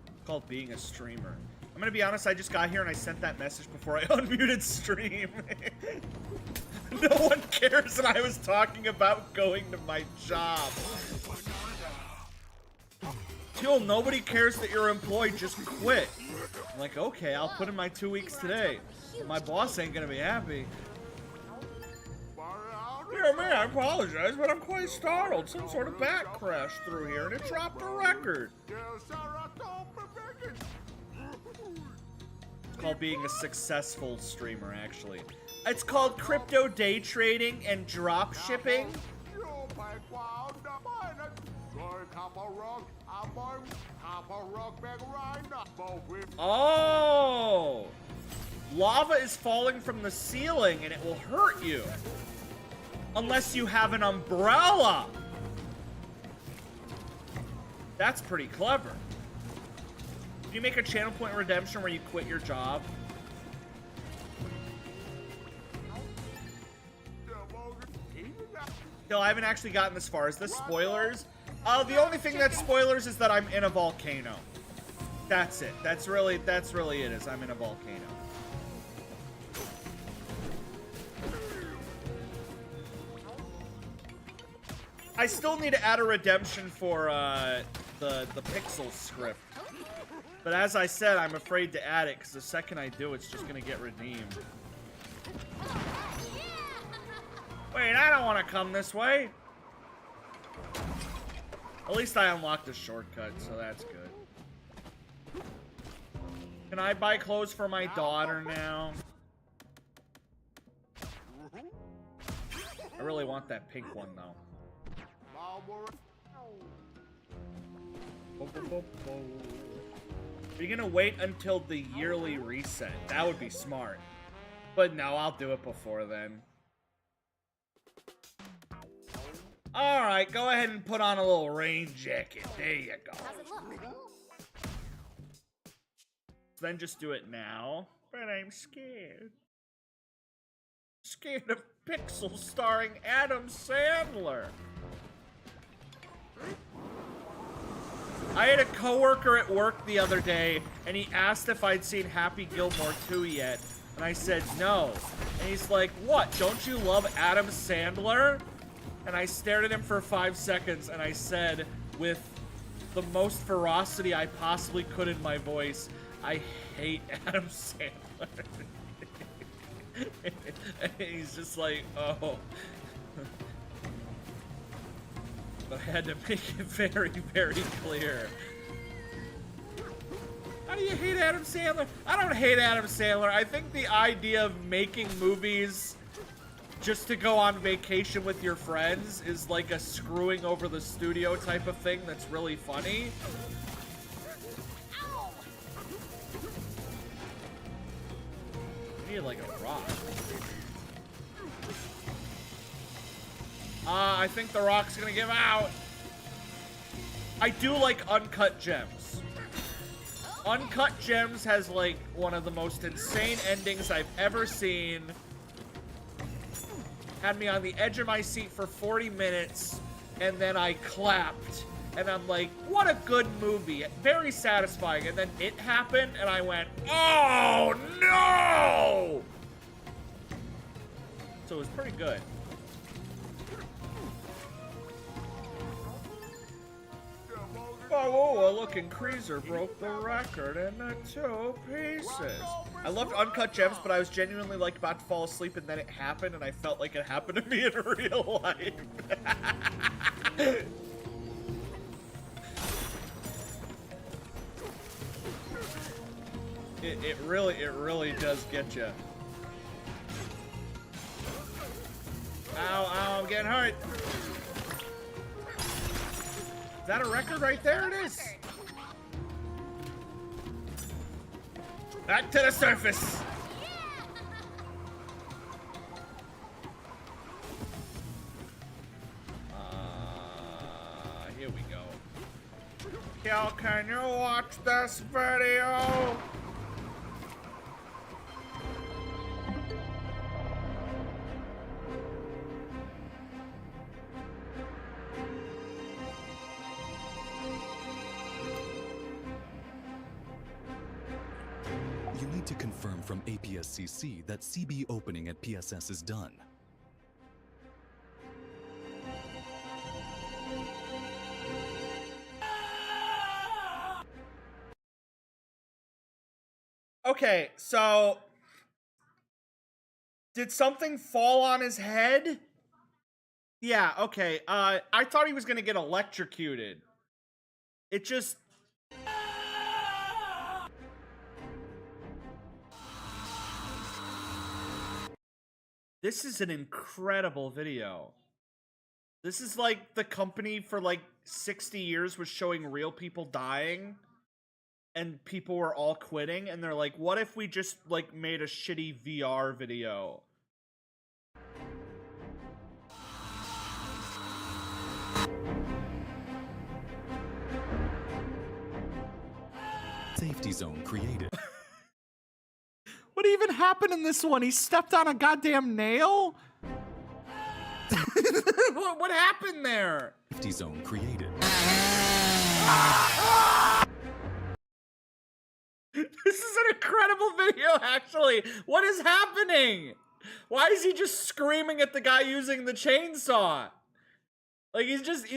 It's called being a streamer. I'm gonna be honest, I just got here and I sent that message before I unmuted stream. No one cares that I was talking about going to my job. Till nobody cares that you're employed, just quit. I'm like, okay, I'll put in my 2 weeks today. But my boss ain't gonna be happy. Yeah, man, I apologize, but I'm quite startled. Some sort of bat crashed through here and it dropped the record. It's called being a successful streamer, actually. It's called crypto day trading and drop shipping. Oh! Lava is falling from the ceiling and it will hurt you. Unless you have an umbrella. That's pretty clever. Can you make a channel point redemption where you quit your job? Still, I haven't actually gotten this far. Is this spoilers? The only thing that's spoilers is that I'm in a volcano. That's it. That's really it. Is I'm in a volcano. I still need to add a redemption for the Pixels script. But as I said, I'm afraid to add it because the second I do, it's just gonna get redeemed. Wait, I don't want to come this way. At least I unlocked a shortcut, so that's good. Can I buy clothes for my daughter now? I really want that pink one, though. Are you gonna wait until the yearly reset? That would be smart. But no, I'll do it before then. Alright, go ahead and put on a little rain jacket. There you go. Then just do it now. But I'm scared. Scared of Pixels starring Adam Sandler. I had a coworker at work the other day, and he asked if I'd seen Happy Gilmore 2 yet, and I said no. And he's like, what, don't you love Adam Sandler? And I stared at him for 5 seconds, and I said, with the most ferocity I possibly could in my voice, I hate Adam Sandler. And he's just like, oh. But I had to make it very, very clear. How do you hate Adam Sandler? I don't hate Adam Sandler. I think the idea of making movies just to go on vacation with your friends is like a screwing over the studio type of thing that's really funny. I need like a rock. I think the rock's gonna give out. I do like Uncut Gems. Uncut Gems has like one of the most insane endings I've ever seen. Had me on the edge of my seat for 40 minutes, and then I clapped. And I'm like, what a good movie. Very satisfying. And then it happened, and I went, oh no! So it was pretty good. Oh, a looking creaser broke the record into 2 pieces. I loved Uncut Gems, but I was genuinely like about to fall asleep, and then it happened, and I felt like it happened to me in real life. It really does get you. Ow, I'm getting hurt. Is that a record right there? It is. Back to the surface. Here we go. Cal, can you watch this video? You need to confirm from APSCC that CB opening at PSS is done. Okay, so did something fall on his head? Yeah, okay. I thought he was gonna get electrocuted. It just... This is an incredible video. This is like the company for like 60 years was showing real people dying, and people were all quitting, and they're like, what if we just like made a shitty VR video? Safety zone created. What even happened in this one? He stepped on a goddamn nail? What happened there? Safety zone created. This is an incredible video, actually. What is happening? Why is he just screaming at the guy using the chainsaw? Like he's just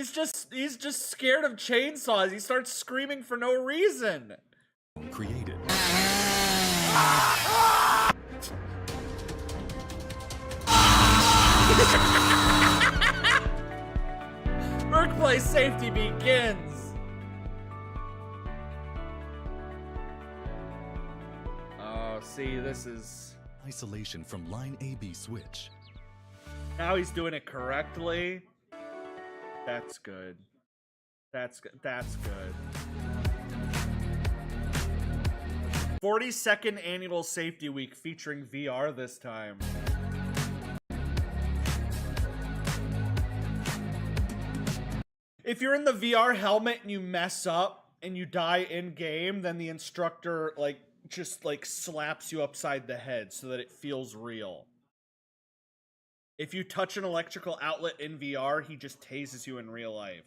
scared of chainsaws. He starts screaming for no reason. Created. Workplace safety begins. Oh, see, this is Isolation from line AB switch. now he's doing it correctly. That's good. That's good. That's good. 42nd annual safety week featuring VR this time. If you're in the VR helmet and you mess up and you die in game, then the instructor just slaps you upside the head so that it feels real. If you touch an electrical outlet in VR, he just tases you in real life.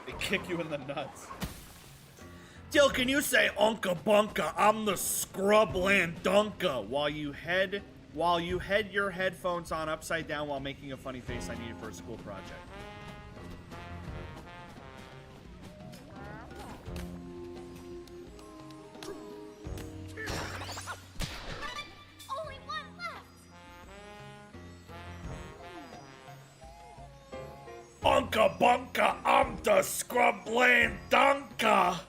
They kick you in the nuts. Till, can you say Unka Bunka, I'm the Scrubland Dunka while you head your headphones on upside down while making a funny face I needed for a school project. Only one left. Unka Bunka, I'm the Scrubland Dunka.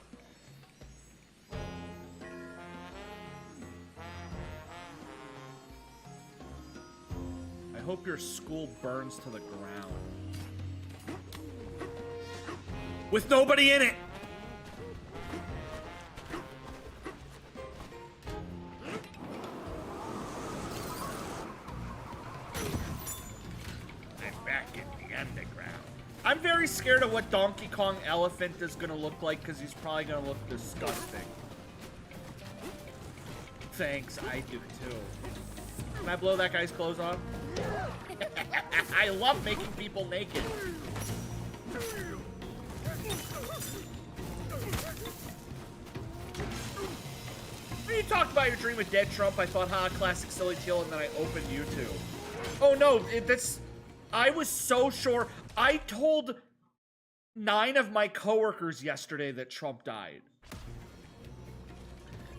I hope your school burns to the ground. With nobody in it! I'm back in the underground. I'm very scared of what Donkey Kong Elephant is gonna look like because he's probably gonna look disgusting. Thanks, I do too. Can I blow that guy's clothes off? I love making people naked. When you talked about your dream of dead Trump, I thought, classic silly teal, and then I opened YouTube. Oh no, I was so sure. I told 9 of my coworkers yesterday that Trump died.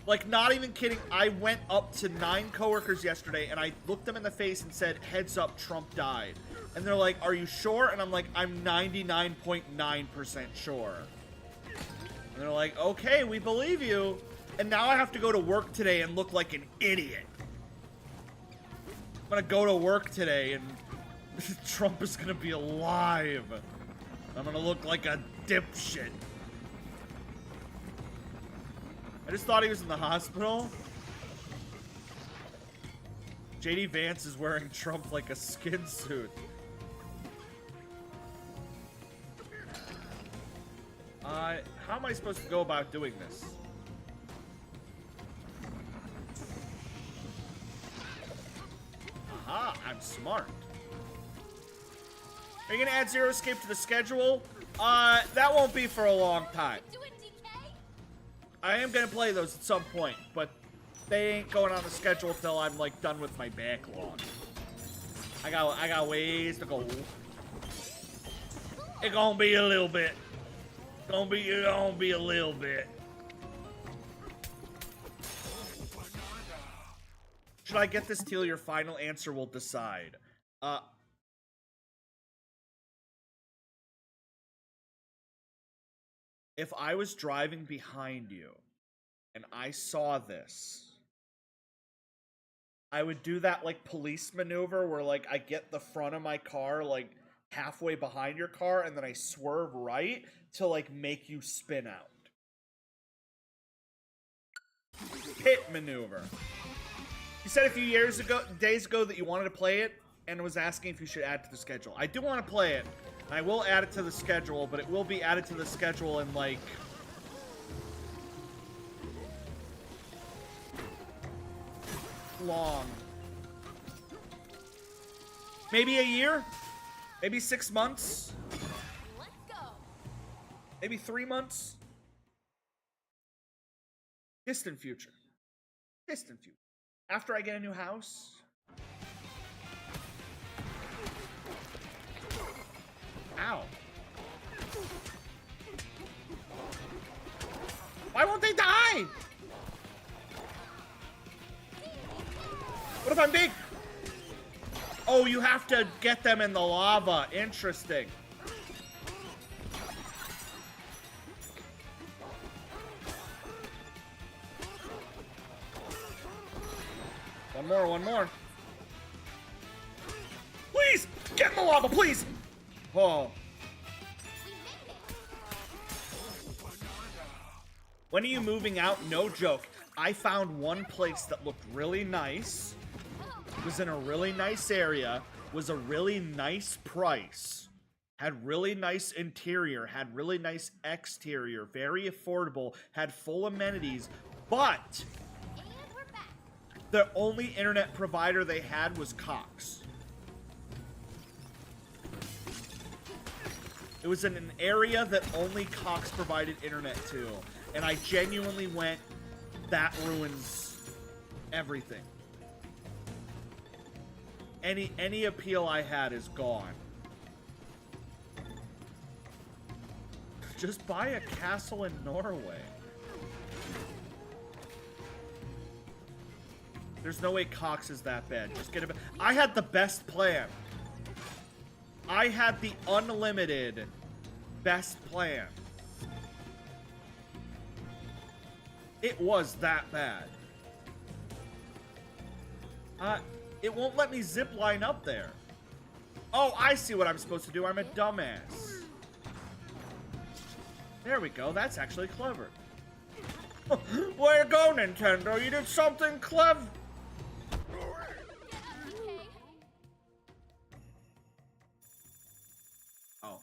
Like, not even kidding. I went up to 9 coworkers yesterday and I looked them in the face and said, heads up, Trump died. And they're like, are you sure? And I'm like, I'm 99.9% sure. And they're like, okay, we believe you. And now I have to go to work today and look like an idiot. I'm gonna go to work today and Trump is gonna be alive. I'm gonna look like a dipshit. I just thought he was in the hospital. JD Vance is wearing Trump like a skin suit. How am I supposed to go about doing this? Aha, I'm smart. Are you gonna add Zero Escape to the schedule? That won't be for a long time. I am gonna play those at some point, but they ain't going on the schedule till I'm like done with my backlog. I got ways to go. It's gonna be a little bit. It's gonna be a little bit. Should I get this till your final answer will decide? If I was driving behind you and I saw this, I would do that like police maneuver where like I get the front of my car like halfway behind your car and then I swerve right to like make you spin out. Pit maneuver. You said a few days ago that you wanted to play it and was asking if you should add it to the schedule. I do want to play it. I will add it to the schedule, but it will be added to the schedule in like long. Maybe a year? Maybe 6 months? Let's go. Maybe 3 months? Distant future. Distant future. After I get a new house. Ow. Why won't they die? What if I'm big? Oh, you have to get them in the lava. Interesting. One more. Please! Get in the lava, please! Oh. When are you moving out? No joke. I found one place that looked really nice. Was in a really nice area. Was a really nice price. Had really nice interior. Had really nice exterior. Very affordable. Had full amenities. But the only internet provider they had was Cox. It was in an area that only Cox provided internet to. And I genuinely went, that ruins everything. Any appeal I had is gone. Just buy a castle in Norway. There's no way Cox is that bad. Just get it. I had the best plan. I had the unlimited best plan. It was that bad. It won't let me zip line up there. Oh, I see what I'm supposed to do. I'm a dumbass. There we go. That's actually clever. Way to go, Nintendo. You did something clever. Oh.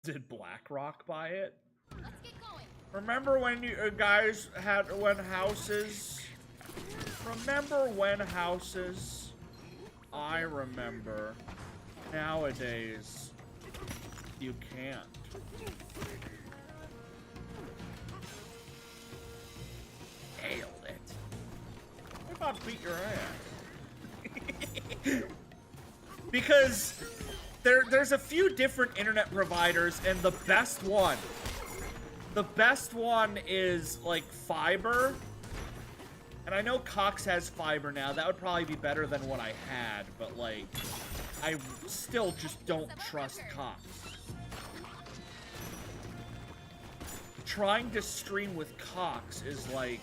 Did BlackRock buy it? Let's get going. Remember when you guys had houses? Remember when houses? I remember. Nowadays, you can't. Nailed it. What about beat your ass? Because there's a few different internet providers, and the best one is like fiber. And I know Cox has fiber now. That would probably be better than what I had, but like, I still just don't trust Cox. Trying to stream with Cox is like...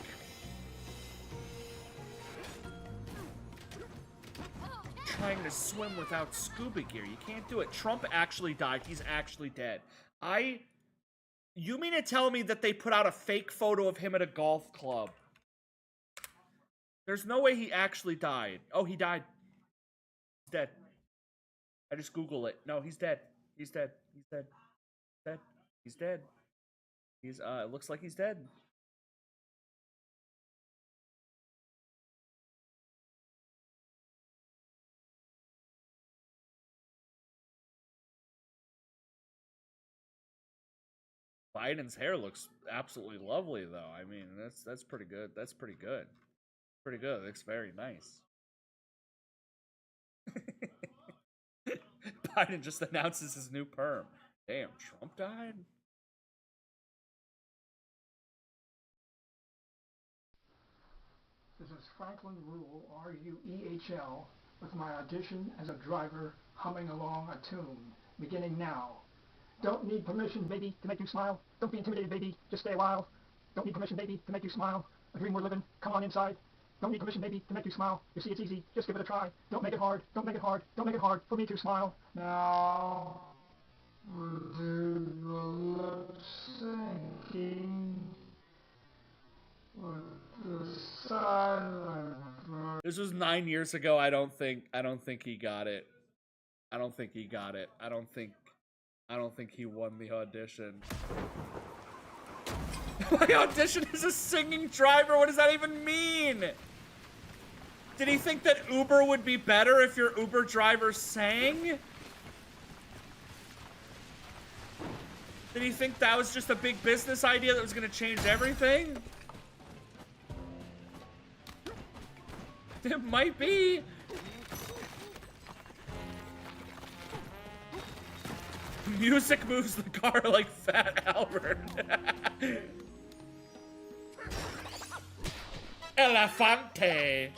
trying to swim without scuba gear. You can't do it. Trump actually died. He's actually dead. You mean to tell me that they put out a fake photo of him at a golf club? There's no way he actually died. Oh, he died. He's dead. I just Google it. No, he's dead. He's dead. He's dead. He's dead. He's dead. He's it looks like he's dead. Biden's hair looks absolutely lovely, though. I mean, that's pretty good. That's pretty good. Pretty good. It looks very nice. Biden just announces his new perm. Damn, Trump died? This is Franklin Rule, R-U-E-H-L, with my audition as a driver humming along a tune, beginning now. Don't need permission, baby, to make you smile. Don't be intimidated, baby, just stay a while. Don't need permission, baby, to make you smile. A dream we're living, come on inside. Don't need permission, baby, to make you smile. You see, it's easy, just give it a try. Don't make it hard, don't make it hard, don't make it hard for me to smile. Now, we'll do the lip syncing with the silent. This was 9 years ago. I don't think he got it. I don't think he got it. I don't think he won the audition. My audition is a singing driver. What does that even mean? Did he think that Uber would be better if your Uber driver sang? Did he think that was just a big business idea that was gonna change everything? It might be. Music moves the car like Fat Albert. Elefante.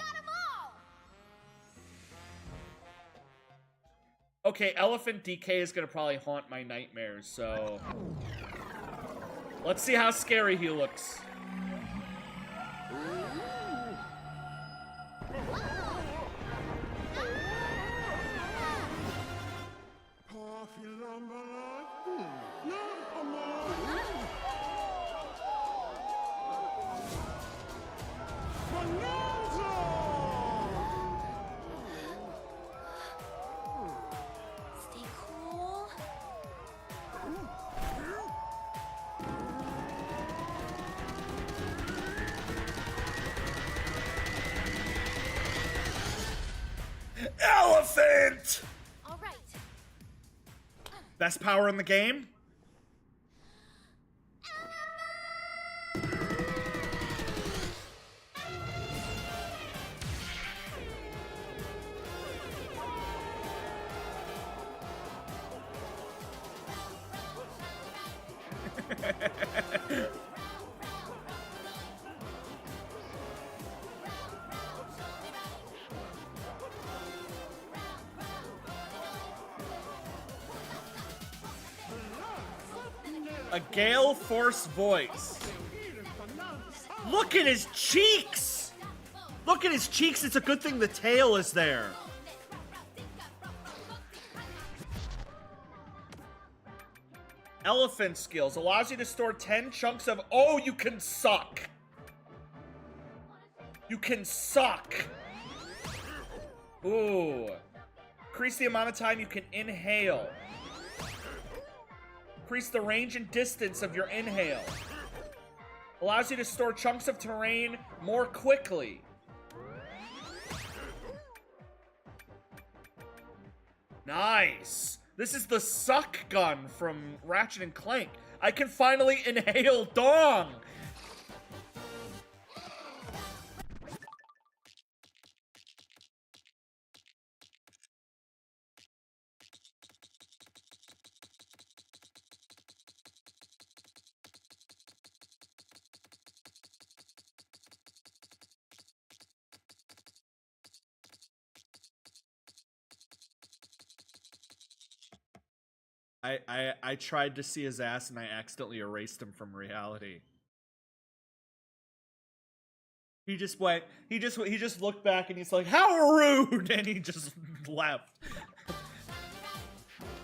Okay, Elephant DK is gonna probably haunt my nightmares, so let's see how scary he looks. Stay cool. Elephant! All right. Best power in the game? A gale force voice. Look at his cheeks! Look at his cheeks, it's a good thing the tail is there. Elephant skills allows you to store 10 chunks of. Oh, you can suck. You can suck. Ooh. Increase the amount of time you can inhale. Increase the range and distance of your inhale. Allows you to store chunks of terrain more quickly. Nice. This is the suck gun from Ratchet and Clank. I can finally inhale dong. I tried to see his ass and I accidentally erased him from reality. He just went, he just looked back and he's like, how rude! And he just left.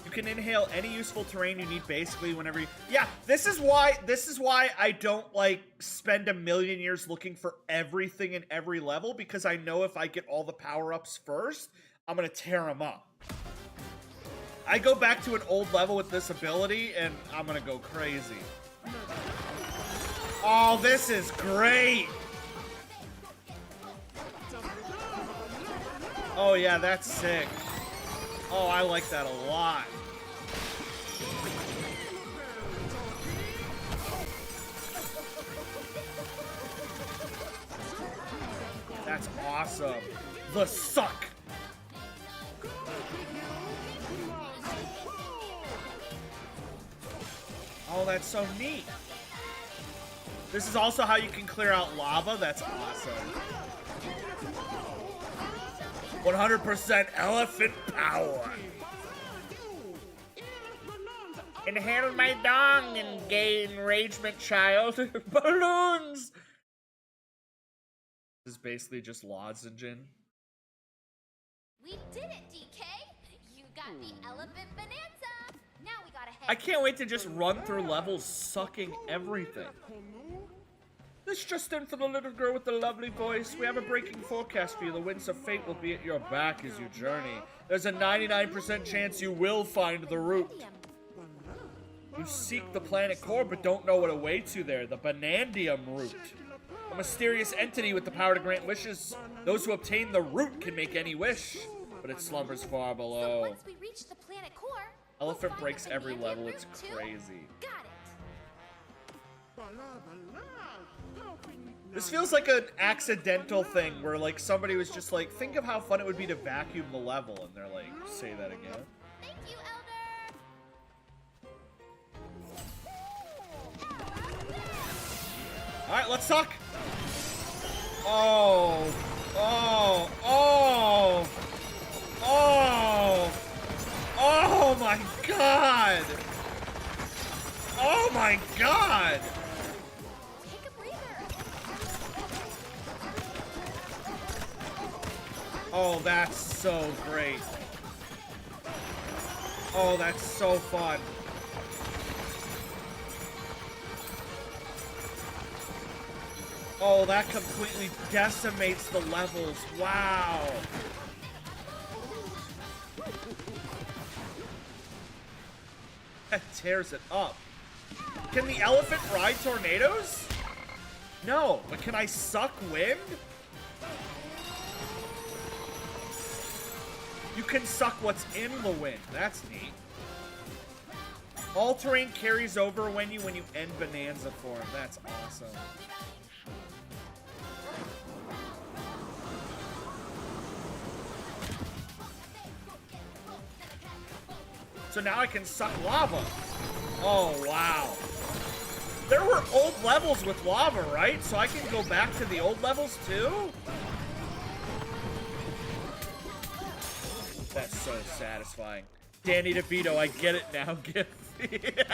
You can inhale any useful terrain you need basically whenever you, yeah, this is why I don't like spend a million years looking for everything in every level, because I know if I get all the power-ups first, I'm gonna tear them up. I go back to an old level with this ability, and I'm gonna go crazy. Oh, this is great! Oh yeah, that's sick. Oh, I like that a lot. That's awesome. The suck! Oh, that's so neat. This is also how you can clear out lava. That's awesome. 100% elephant power. Inhale my dong and gay enragement, child. Balloons! This is basically just lozenging. We did it, DK. You got the elephant Bananza. Now we gotta head. I can't wait to just run through levels sucking everything. This just in for the little girl with the lovely voice. We have a breaking forecast for you. The winds of fate will be at your back as you journey. There's a 99% chance you will find the route. You seek the planet core but don't know what awaits you there. The Banandium route. A mysterious entity with the power to grant wishes. Those who obtain the root can make any wish, but it slumbers far below. So once we reach the planet core, Elephant we'll breaks find the every Banana level. root It's too? crazy. Got it. This feels like an accidental thing where like somebody was just like, think of how fun it would be to vacuum the level, and they're like, say that again. Thank you, Elder. Alright, let's talk. Oh. Oh. Oh. Oh. Oh my god. Oh my god. Take a breather. Oh, that's so great. Oh, that's so fun. Oh, that completely decimates the levels. Wow. That tears it up. Can the elephant ride tornadoes? No, but can I suck wind? You can suck what's in the wind. That's neat. All terrain carries over when you end Bananza form. That's awesome. So now I can suck lava. Oh, wow. There were old levels with lava, right? So I can go back to the old levels too? That's so satisfying. Danny DeVito, I get it now, Gipsy.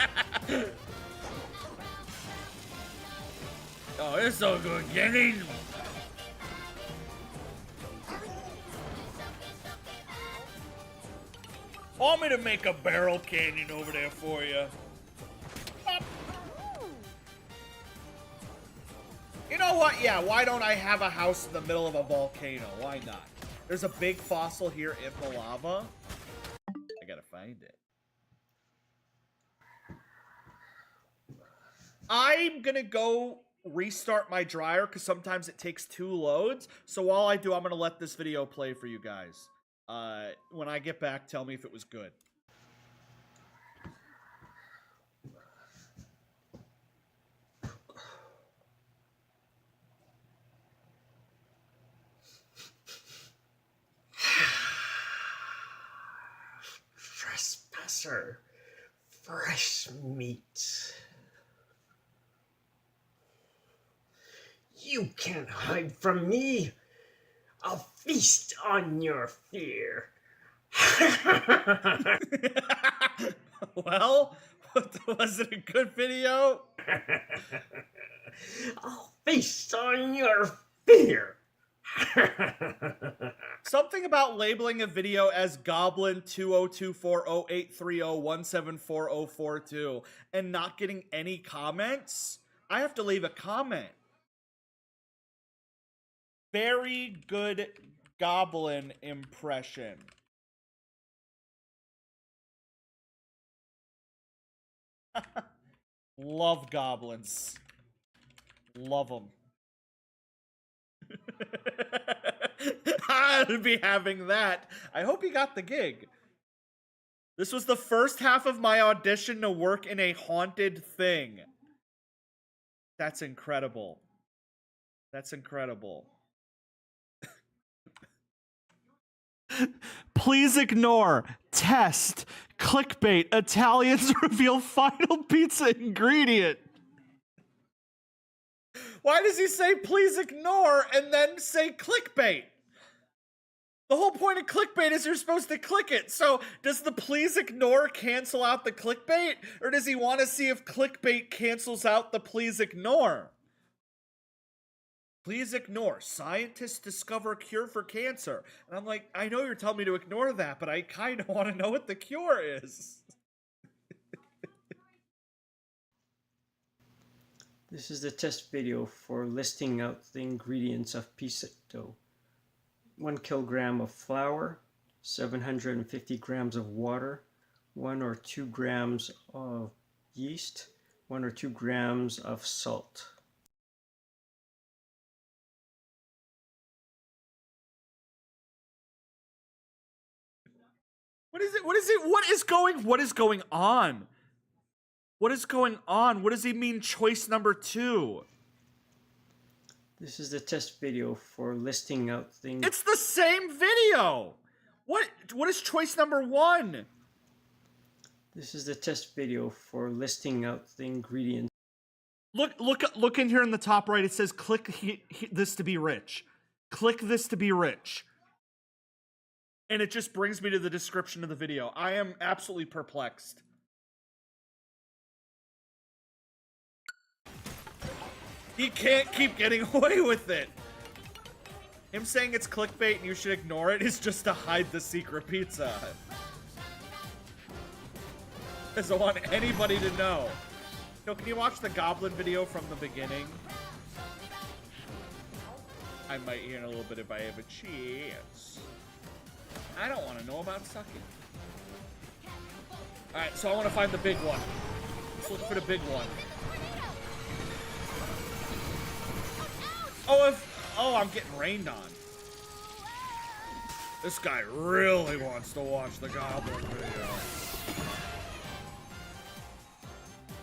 Oh, it's so good, getting. Want me to make a barrel canyon over there for you? You know what? Yeah, why don't I have a house in the middle of a volcano? Why not? There's a big fossil here in the lava. I gotta find it. I'm gonna go restart my dryer because sometimes it takes 2 loads. So while I do, I'm gonna let this video play for you guys. When I get back, tell me if it was good. Trespasser, fresh meat. You can't hide from me. I'll feast on your fear. Well, was it a good video? I'll feast on your fear. Something about labeling a video as Goblin 20240830174042 and not getting any comments. I have to leave a comment. Very good Goblin impression. Love goblins. Love them. I'd be having that. I hope he got the gig. This was the first half of my audition to work in a haunted thing. That's incredible. That's incredible. Please ignore. Test. Clickbait. Italians reveal final pizza ingredient. Why does he say please ignore and then say clickbait? The whole point of clickbait is you're supposed to click it. So does the please ignore cancel out the clickbait? Or does he want to see if clickbait cancels out the please ignore? Please ignore. Scientists discover cure for cancer. And I'm like, I know you're telling me to ignore that, but I kind of want to know what the cure is. This is the test video for listing out the ingredients of pizza dough. 1 kilogram of flour, 750 grams of water, 1 or 2 grams of yeast, 1 or 2 grams of salt. What is it? What is it? What is going on? What is going on? What does he mean choice number 2? This is the test video for listing out things. It's the same video. What is choice number 1? This is the test video for listing out the ingredients. Look in here in the top right. It says click this to be rich. Click this to be rich. And it just brings me to the description of the video. I am absolutely perplexed. He can't keep getting away with it. Him saying it's clickbait and you should ignore it is just to hide the secret pizza. Doesn't want anybody to know. Yo, can you watch the goblin video from the beginning? I might hear in a little bit if I have a chance. I don't want to know about sucking. Alright, so I want to find the big one. Let's look for the big one. Oh, I'm getting rained on. This guy really wants to watch the goblin video.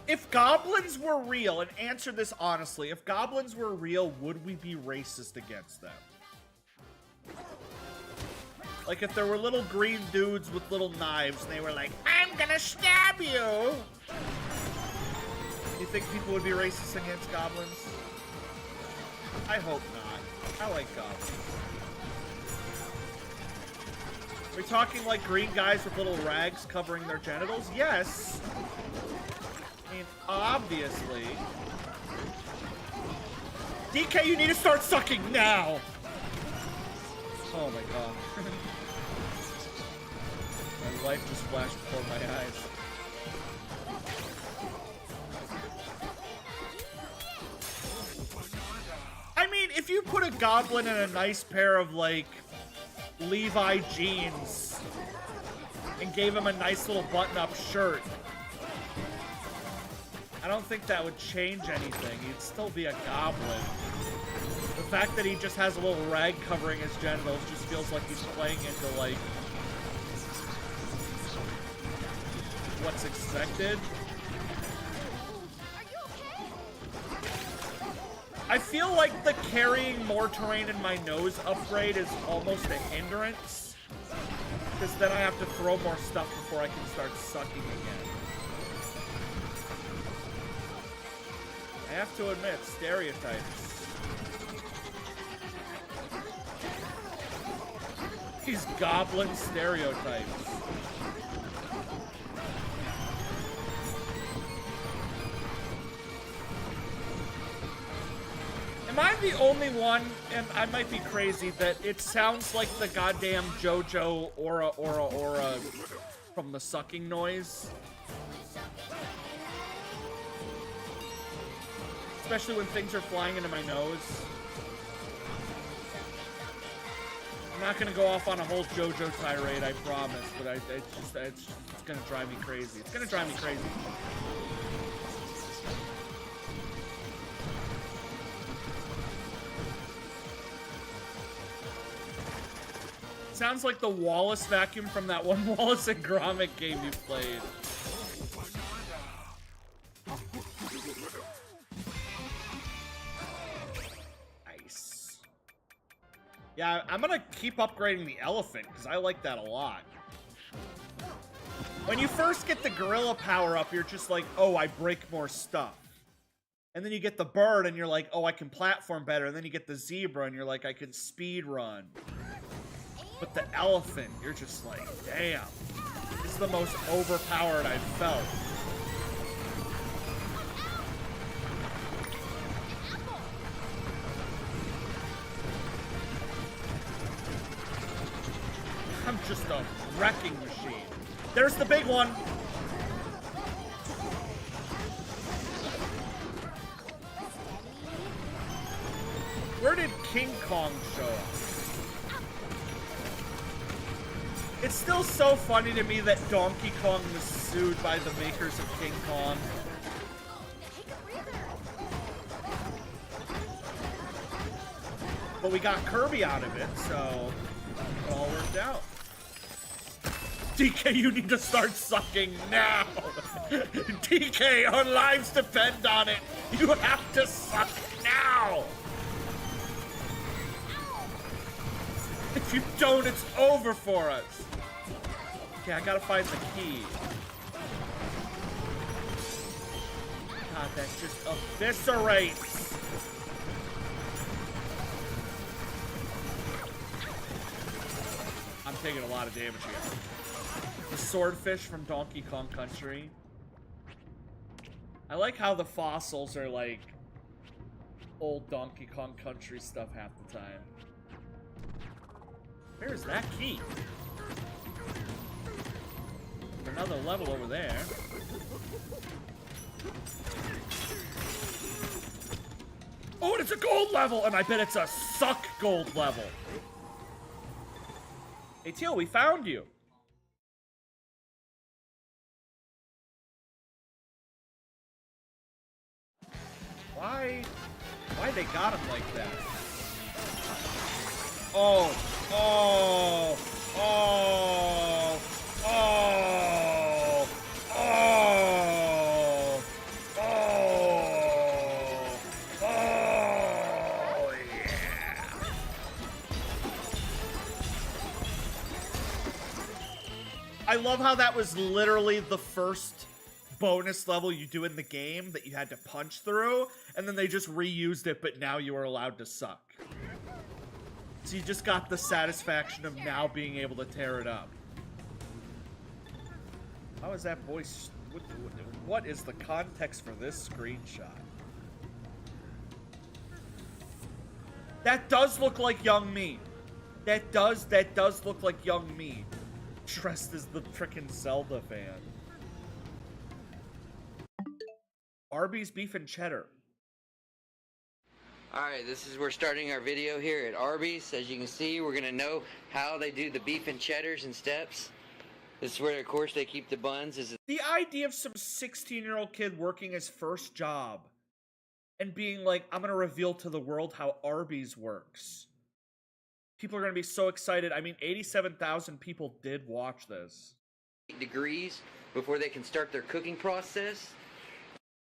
If goblins were real, and answer this honestly, if goblins were real, would we be racist against them? Like if there were little green dudes with little knives and they were like, I'm gonna stab you! You think people would be racist against goblins? I hope not. I like goblins. Are we talking like green guys with little rags covering their genitals? Yes! I mean, obviously. DK, you need to start sucking now! Oh my god. My life just flashed before my eyes. I mean, if you put a goblin in a nice pair of, like, Levi jeans and gave him a nice little button-up shirt, I don't think that would change anything. He'd still be a goblin. The fact that he just has a little rag covering his genitals just feels like he's playing into, like, what's expected. I feel like the carrying more terrain in my nose upgrade is almost a hindrance. Because then I have to throw more stuff before I can start sucking again. I have to admit, stereotypes. These goblin stereotypes. Am I the only one, and I might be crazy, that it sounds like the goddamn JoJo aura from the sucking noise? Especially when things are flying into my nose. I'm not gonna go off on a whole JoJo tirade, I promise, but it's gonna drive me crazy. It's gonna drive me crazy. Sounds like the Wallace vacuum from that one Wallace and Gromit game you played. Nice. Yeah, I'm gonna keep upgrading the elephant, because I like that a lot. When you first get the gorilla power up, you're just like, oh, I break more stuff. And then you get the bird, and you're like, oh, I can platform better. And then you get the zebra, and you're like, I can speed run. But the elephant, you're just like, damn. This is the most overpowered I've felt. I'm just a wrecking machine. There's the big one. Where did King Kong show up? It's still so funny to me that Donkey Kong was sued by the makers of King Kong. But we got Kirby out of it, so it all worked out. DK, you need to start sucking now. DK, our lives depend on it. You have to suck now. If you don't, it's over for us. Okay, I gotta find the key. God, that just eviscerates. I'm taking a lot of damage here. The swordfish from Donkey Kong Country. I like how the fossils are like old Donkey Kong Country stuff half the time. Where's that key? Another level over there. Oh, and it's a gold level, and I bet it's a suck gold level. Hey, Teal, we found you. Why they got him like that? Oh, oh, oh, oh, oh, oh, oh, yeah. I love how that was literally the first bonus level you do in the game that you had to punch through, and then they just reused it, but now you are allowed to suck. So you just got the satisfaction of now being able to tear it up. How is that voice? What is the context for this screenshot? That does look like young me. That does look like young me. Dressed as the frickin' Zelda fan. Arby's beef and cheddar. Alright, we're starting our video here at Arby's. As you can see, we're gonna know how they do the beef and cheddars and steps. This is where, of course, they keep the buns. The idea of some 16-year-old kid working his first job and being like, I'm gonna reveal to the world how Arby's works. People are gonna be so excited. I mean, 87,000 people did watch this. Degrees before they can start their cooking process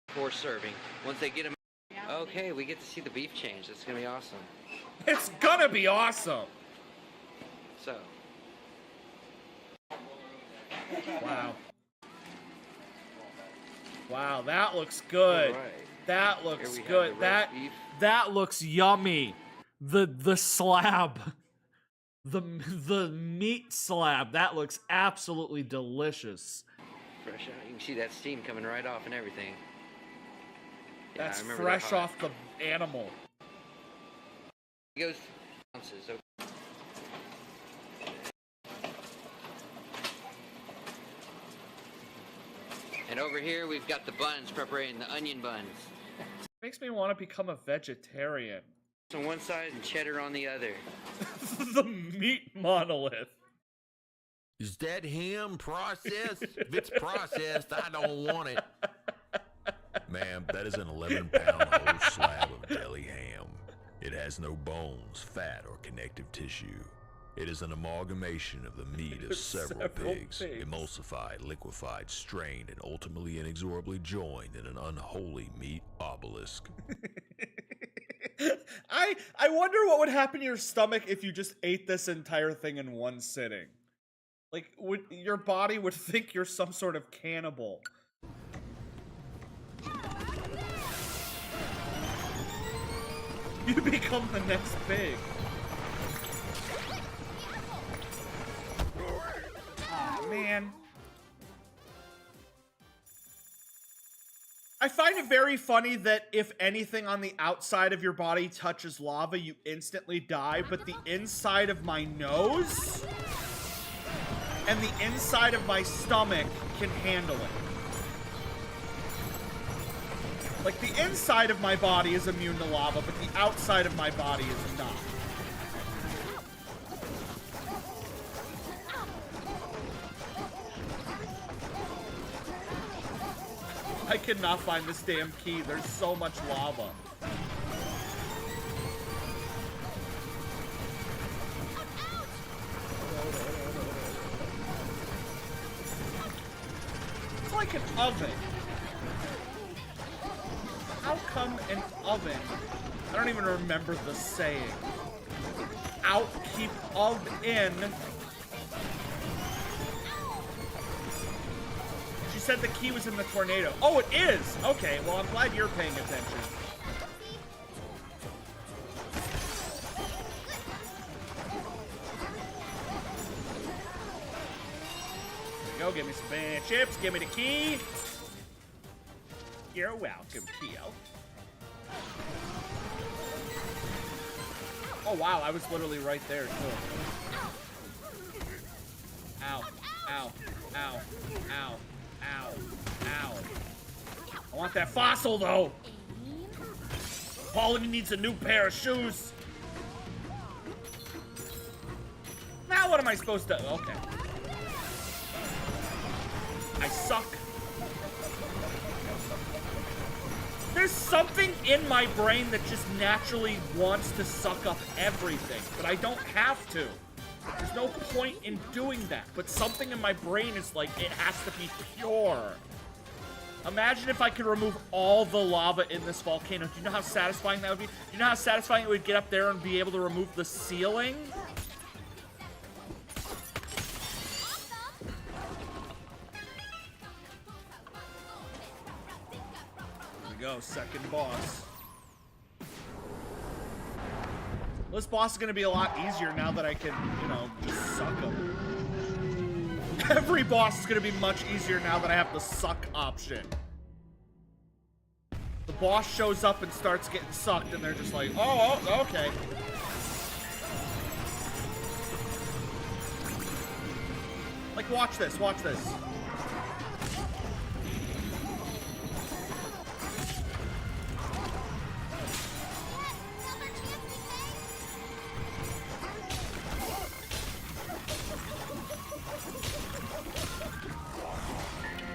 before serving. Once they get them, okay, we get to see the beef change. That's gonna be awesome. It's gonna be awesome. So. Wow. Wow, that looks good. Right. That looks good. That looks yummy. The slab. The meat slab. That looks absolutely delicious. Fresh out. You can see that steam coming right off and everything. Yeah, that's fresh off the animal. It goes ounces. Okay. And over here we've got the buns, preparing the onion buns. Makes me want to become a vegetarian. On one side and cheddar on the other. The meat monolith. Is that ham processed? If it's processed, I don't want it. Ma'am, that is an 11-pound whole slab of deli ham. It has no bones, fat, or connective tissue. It is an amalgamation of the meat of several pigs, emulsified, liquefied, strained, and ultimately inexorably joined in an unholy meat obelisk. I wonder what would happen to your stomach if you just ate this entire thing in one sitting. Like, your body would think you're some sort of cannibal. You become the next pig. Aw, man. I find it very funny that if anything on the outside of your body touches lava, you instantly die, but the inside of my nose and the inside of my stomach can handle it. Like, the inside of my body is immune to lava, but the outside of my body is not. I cannot find this damn key. There's so much lava. like an oven? How come an oven? I don't even remember the saying. Out, keep of in. She said the key was in the tornado. Oh, it is! Okay, well, I'm glad you're paying attention. There you go, give me some banana chips, give me the key. You're welcome, Keo. Oh, wow, I was literally right there, too. Ow, ow, ow, ow, ow, ow. I want that fossil, though. Paulie needs a new pair of shoes. Now what am I supposed to... Okay. I suck. There's something in my brain that just naturally wants to suck up everything, but I don't have to. There's no point in doing that, but something in my brain is like, it has to be pure. Imagine if I could remove all the lava in this volcano. Do you know how satisfying that would be? Do you know how satisfying it would get up there and be able to remove the ceiling? Go, second boss. This boss is gonna be a lot easier now that I can, you know, just suck him. Every boss is gonna be much easier now that I have the suck option. The boss shows up and starts getting sucked, and they're just like, oh, okay. Like, watch this, watch this.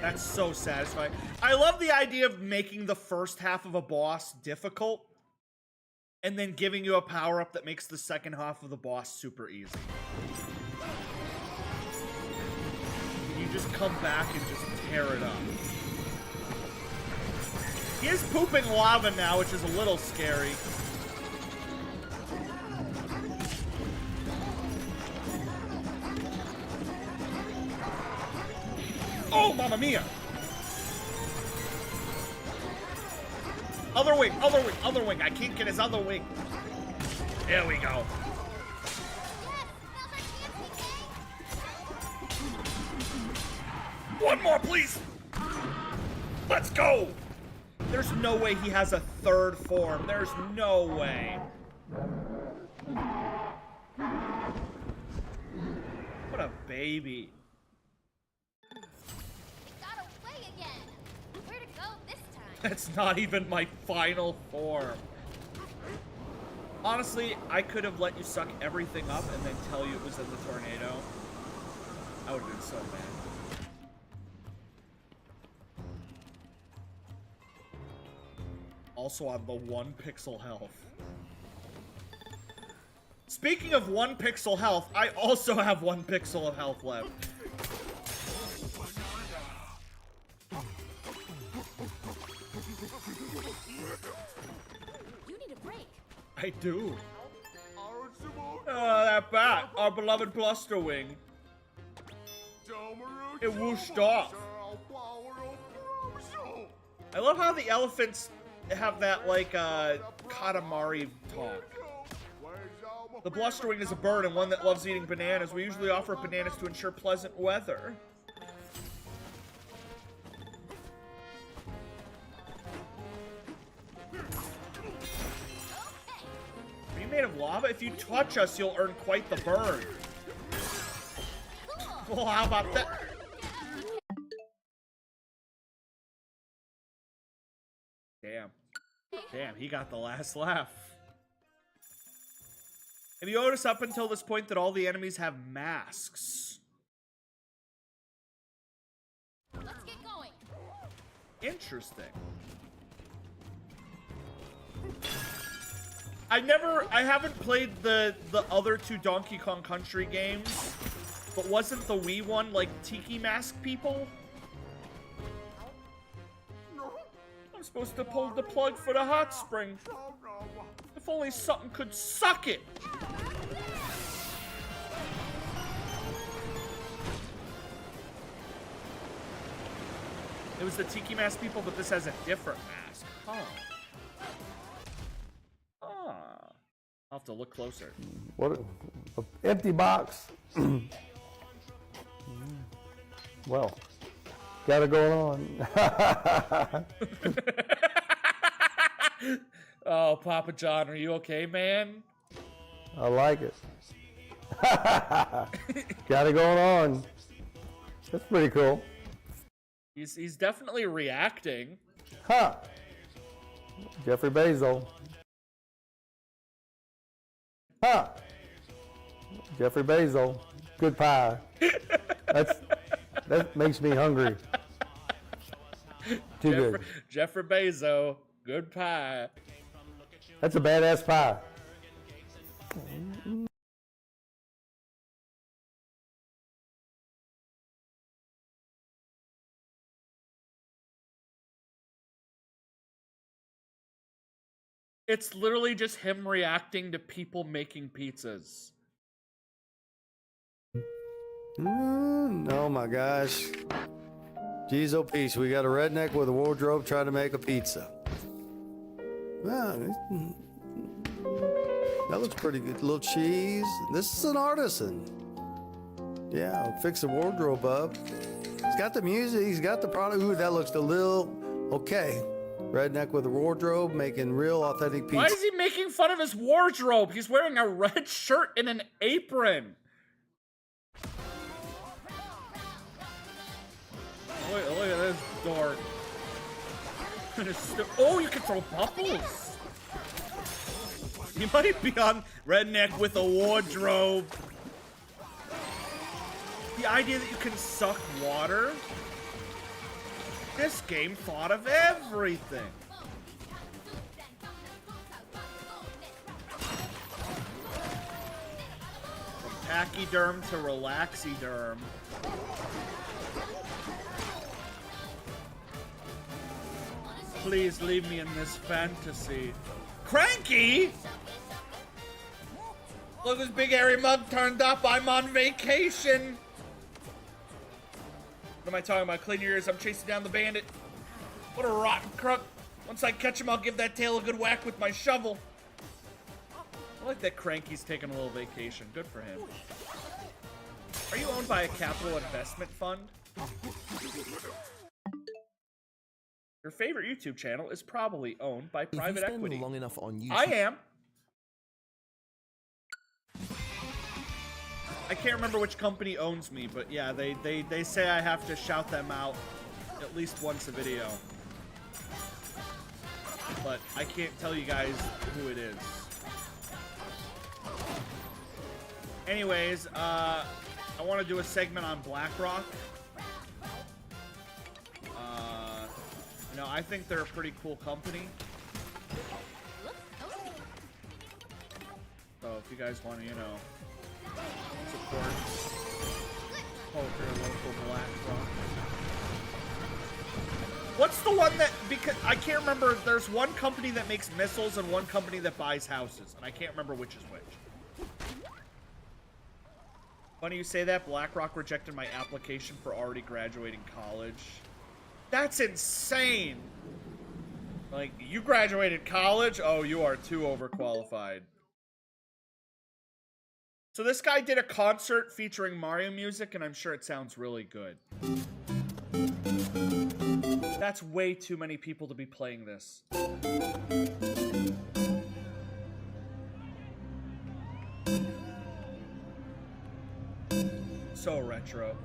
That's so satisfying. I love the idea of making the first half of a boss difficult and then giving you a power-up that makes the second half of the boss super easy. You just come back and just tear it up. He is pooping lava now, which is a little scary. Oh, mamma mia! Other wing, other wing, other wing. I can't get his other wing. There we go. One more, please. Let's go. There's no way he has a third form. There's no way. What a baby. That's not even my final form. Honestly, I could have let you suck everything up and then tell you it was in the tornado. I would have been so mad. Also on the 1 pixel health. Speaking of 1 pixel health, I also have 1 pixel of health left. You need a break. I do. That bat, our beloved Bluster Wing. It whooshed off. I love how the elephants have that, like, Katamari talk. The Blusterwing is a bird and one that loves eating bananas. We usually offer bananas to ensure pleasant weather. Are you made of lava? If you touch us, you'll earn quite the burn. Well, how about that? Damn. Damn, he got the last laugh. Have you noticed up until this point that all the enemies have masks? Let's get going. Interesting. I haven't played the other 2 Donkey Kong Country games, but wasn't the Wii one like Tiki Mask people? supposed to pull the plug for the hot spring. If only something could suck it. It was the Tiki Mask people, but this has a different mask. Huh. I'll have to look closer. What a empty box. Well, got it going on. Oh, Papa John, are you okay, man? I like it. Got it going on. That's pretty cool. He's definitely reacting. Huh. Jeffrey Bezos. Huh. Jeffrey Bezos. Good pie. That makes me hungry. Too good. Jeffrey Bezos. Good pie. That's a badass pie. It's literally just him reacting to people making pizzas. Oh my gosh. Jeez, oh peace. We got a redneck with a wardrobe trying to make a pizza. Wow, that looks pretty good. A little cheese. This is an artisan. Yeah, fix the wardrobe up. He's got the music. He's got the product. Ooh, that looks a little okay. Redneck with a wardrobe making real authentic pizza. Why is he making fun of his wardrobe? He's wearing a red shirt and an apron. Look at this dork. Oh, you can throw bubbles. You might be on Redneck with a wardrobe. The idea that you can suck water. This game thought of everything. From pachyderm to relaxiderm. Please leave me in this fantasy. Cranky? Look, this big hairy mug turned up. I'm on vacation. What am I talking about? Clean your ears. I'm chasing down the bandit. What a rotten crook. Once I catch him, I'll give that tail a good whack with my shovel. I like that Cranky's taking a little vacation. Good for him. Are you owned by a capital investment fund? Your favorite YouTube channel is probably owned by private equity. Long enough on YouTube. I am. I can't remember which company owns me, but yeah, they say I have to shout them out at least once a video. But I can't tell you guys who it is. Anyways, I want to do a segment on BlackRock. You know, I think they're a pretty cool company. So if you guys want to, you know, support your local BlackRock. What's the one that, because I can't remember, there's one company that makes missiles and one company that buys houses, and I can't remember which is which. Funny you say that. BlackRock rejected my application for already graduating college. That's insane. Like, you graduated college? Oh, you are too overqualified. So this guy did a concert featuring Mario music, and I'm sure it sounds really good. That's way too many people to be playing this. So retro.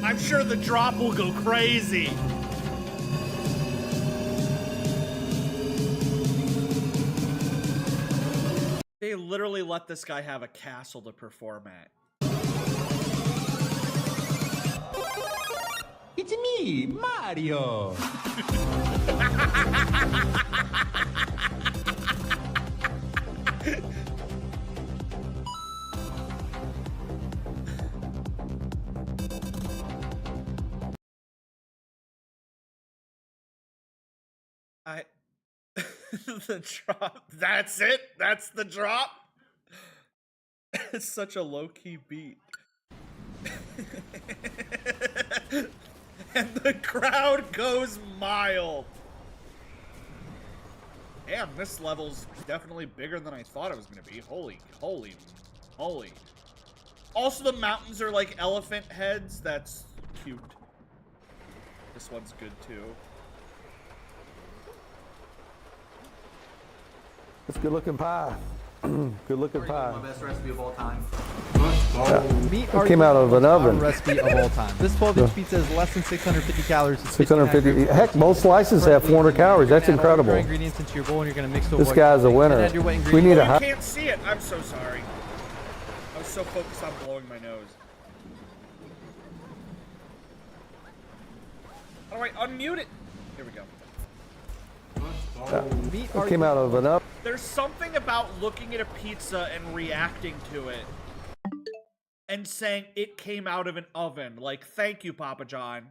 I'm sure the drop will go crazy. They literally let this guy have a castle to perform at. It's me, Mario. The drop. That's it. That's the drop. It's such a low-key beat. And the crowd goes mild. Damn, this level's definitely bigger than I thought it was gonna be. Holy. Also, the mountains are like elephant heads. That's cute. This one's good too. It's good looking pie. Good looking pie. My best recipe of all time. It came out of an oven. Recipe of all time. This 12-inch pizza is less than 650 calories. 650. Heck, most slices have 400 calories. That's incredible. Ingredients into your bowl, and you're going to mix This guy's a winner. We need a. You can't see it. I'm so sorry. I was so focused on blowing my nose. How do I unmute it? Here we go. It came out of an oven. There's something about looking at a pizza and reacting to it and saying it came out of an oven. Like, thank you, Papa John.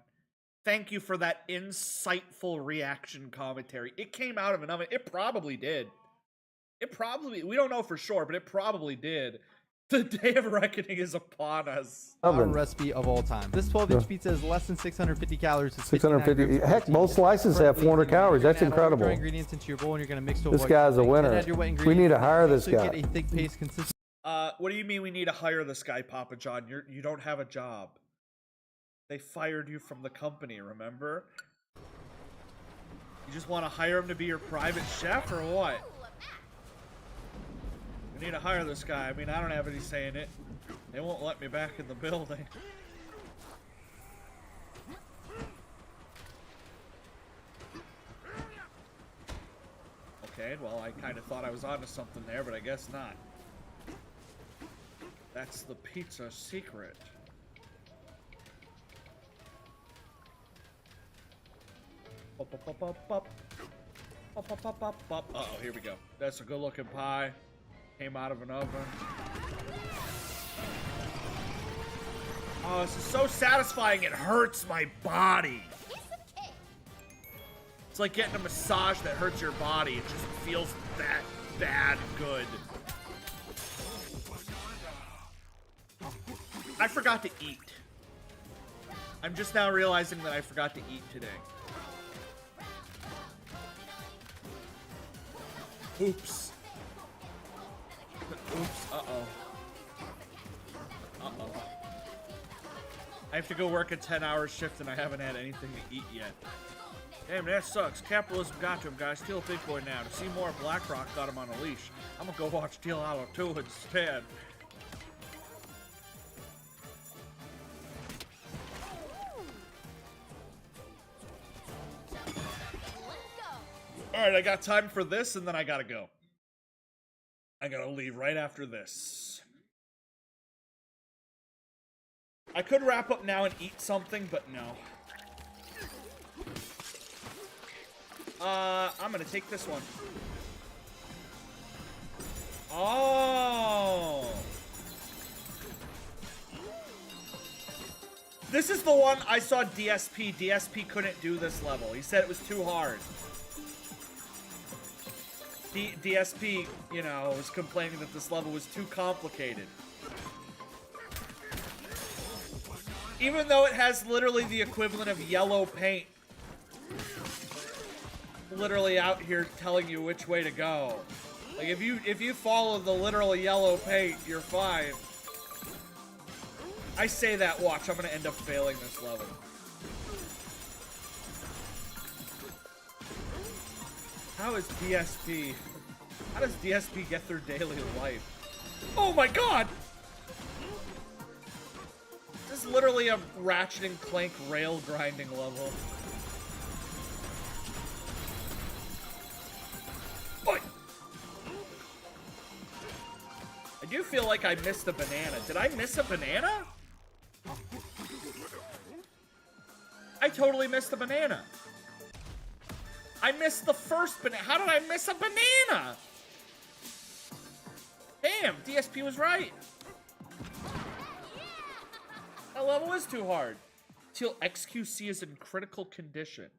Thank you for that insightful reaction commentary. It came out of an oven. It probably did. We don't know for sure, but it probably did. The day of reckoning is upon us. Recipe of all time. This 12-inch pizza is less than 650 calories. 650. Heck, most slices have 400 calories. That's incredible. Ingredients into your bowl, and you're going to mix This guy's a winner. We need to hire this guy. Get a thick paste consistency. What do you mean we need to hire this guy, Papa John? You don't have a job. They fired you from the company, remember? You just want to hire him to be your private chef or what? We need to hire this guy. I mean, I don't have any say in it. They won't let me back in the building. Okay, well, I kind of thought I was onto something there, but I guess not. That's the pizza secret. Uh-oh, here we go. That's a good-looking pie. Came out of an oven. Oh, this is so satisfying. It hurts my body. It's like getting a massage that hurts your body. It just feels that bad good. I forgot to eat. I'm just now realizing that I forgot to eat today. Oops. Oops. Uh-oh. Uh-oh. I have to go work a 10-hour shift and I haven't had anything to eat yet. Damn, that sucks. Capitalism got to him, guys. Steal a big boy now. To see more, BlackRock got him on a leash. I'm gonna go watch Steel Hollow 2 instead. Alright, I got time for this and then I gotta go. I gotta leave right after this. I could wrap up now and eat something, but no. I'm gonna take this one. Oh! This is the one I saw DSP. DSP couldn't do this level. He said it was too hard. DSP, you know, was complaining that this level was too complicated. Even though it has literally the equivalent of yellow paint. Literally out here telling you which way to go. Like, if you follow the literal yellow paint, you're fine. I say that, watch, I'm gonna end up failing this level. How is DSP? How does DSP get their daily life? Oh my god! This is literally a Ratchet and Clank rail grinding level. Oi! I do feel like I missed a banana. Did I miss a banana? totally missed the banana. I missed the first banana. How did I miss a banana? Damn, DSP was right. That level is too hard. Till XQC is in critical condition.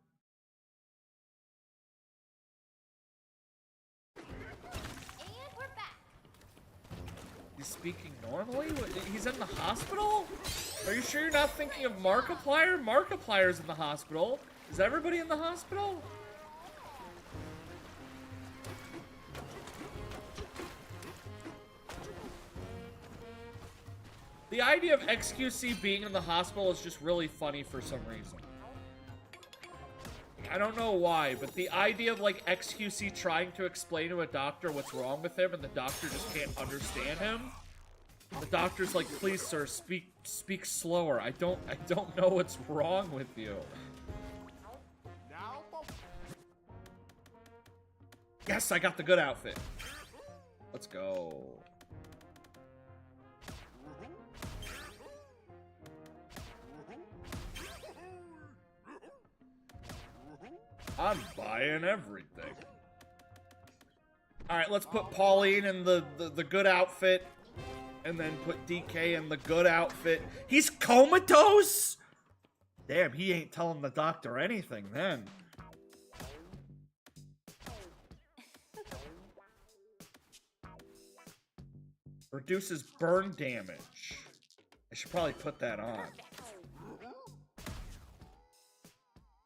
And we're back. He's speaking normally? He's in the hospital? Are you sure you're not thinking of Markiplier? Markiplier's in the hospital. Is everybody in the hospital? The idea of XQC being in the hospital is just really funny for some reason. I don't know why, but the idea of like XQC trying to explain to a doctor what's wrong with him and the doctor just can't understand him. The doctor's like, please sir, speak slower. I don't know what's wrong with you. Yes, I got the good outfit. Let's go. I'm buying everything. Alright, let's put Pauline in the good outfit. And then put DK in the good outfit. He's comatose?! Damn, he ain't telling the doctor anything then. Reduces burn damage. I should probably put that on.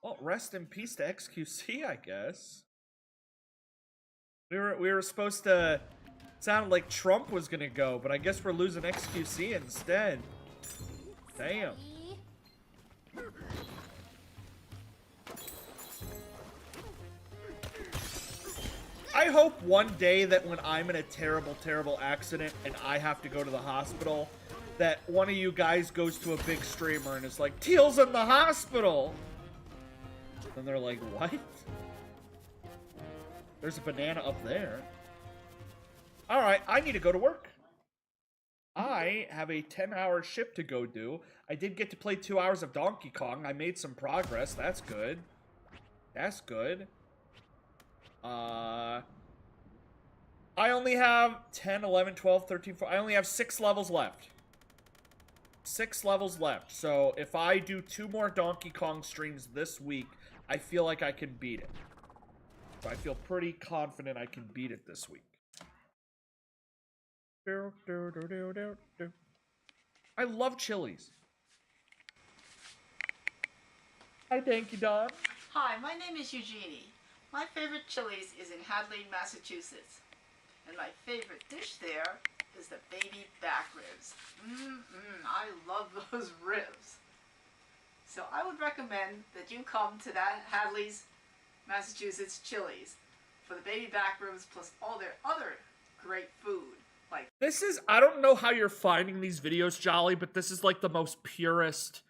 Well, rest in peace to XQC, I guess. We were supposed to... It sounded like Trump was gonna go, but I guess we're losing XQC instead. Damn. I hope one day that when I'm in a terrible, terrible accident and I have to go to the hospital, that one of you guys goes to a big streamer and is like, Teal's in the hospital! And they're like, what? There's a banana up there. Alright, I need to go to work. I have a 10-hour shift to go do. I did get to play 2 hours of Donkey Kong. I made some progress. That's good. That's good. I only have 10, 11, 12, 13, 14. I only have 6 levels left. 6 levels left. So if I do 2 more Donkey Kong streams this week, I feel like I can beat it. So I feel pretty confident I can beat it this week. I love Chili's. Hi, thank you, Don. Hi, my name is Eugenie. My favorite Chili's is in Hadley, Massachusetts. And my favorite dish there is the baby back ribs. I love those ribs. So I would recommend that you come to that Hadley's, Massachusetts Chili's for the baby back ribs plus all their other great food. Like this is, I don't know how you're finding these videos, Jolly, but this is like the most purest,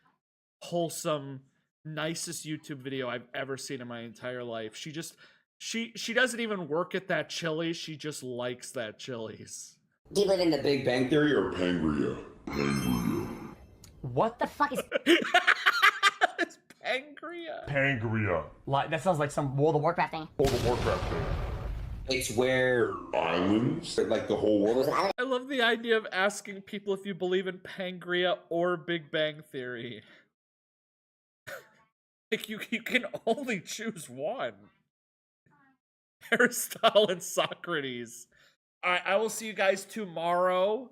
wholesome, nicest YouTube video I've ever seen in my entire life. She doesn't even work at that Chili's, she just likes that Chili's. Do you live in the Big Bang Theory or Pangria? What the fuck is... It's Pangria. Pangria. Like, that sounds like some World of Warcraft thing. World of Warcraft thing. It's where islands, like the whole world is islands. I love the idea of asking people if you believe in Pangria or Big Bang Theory. Like, you can only choose one. Aristotle and Socrates. Alright, I will see you guys tomorrow.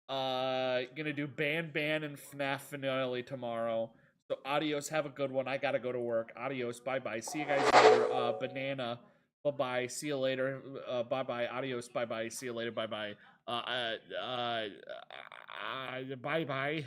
Gonna do Ban and FNAF finale tomorrow. So adios, have a good one. I gotta go to work. Adios, bye-bye. See you guys later. Banana. Bye-bye. See you later. Bye-bye. Adios. Bye-bye. See you later. Bye-bye. Bye-bye.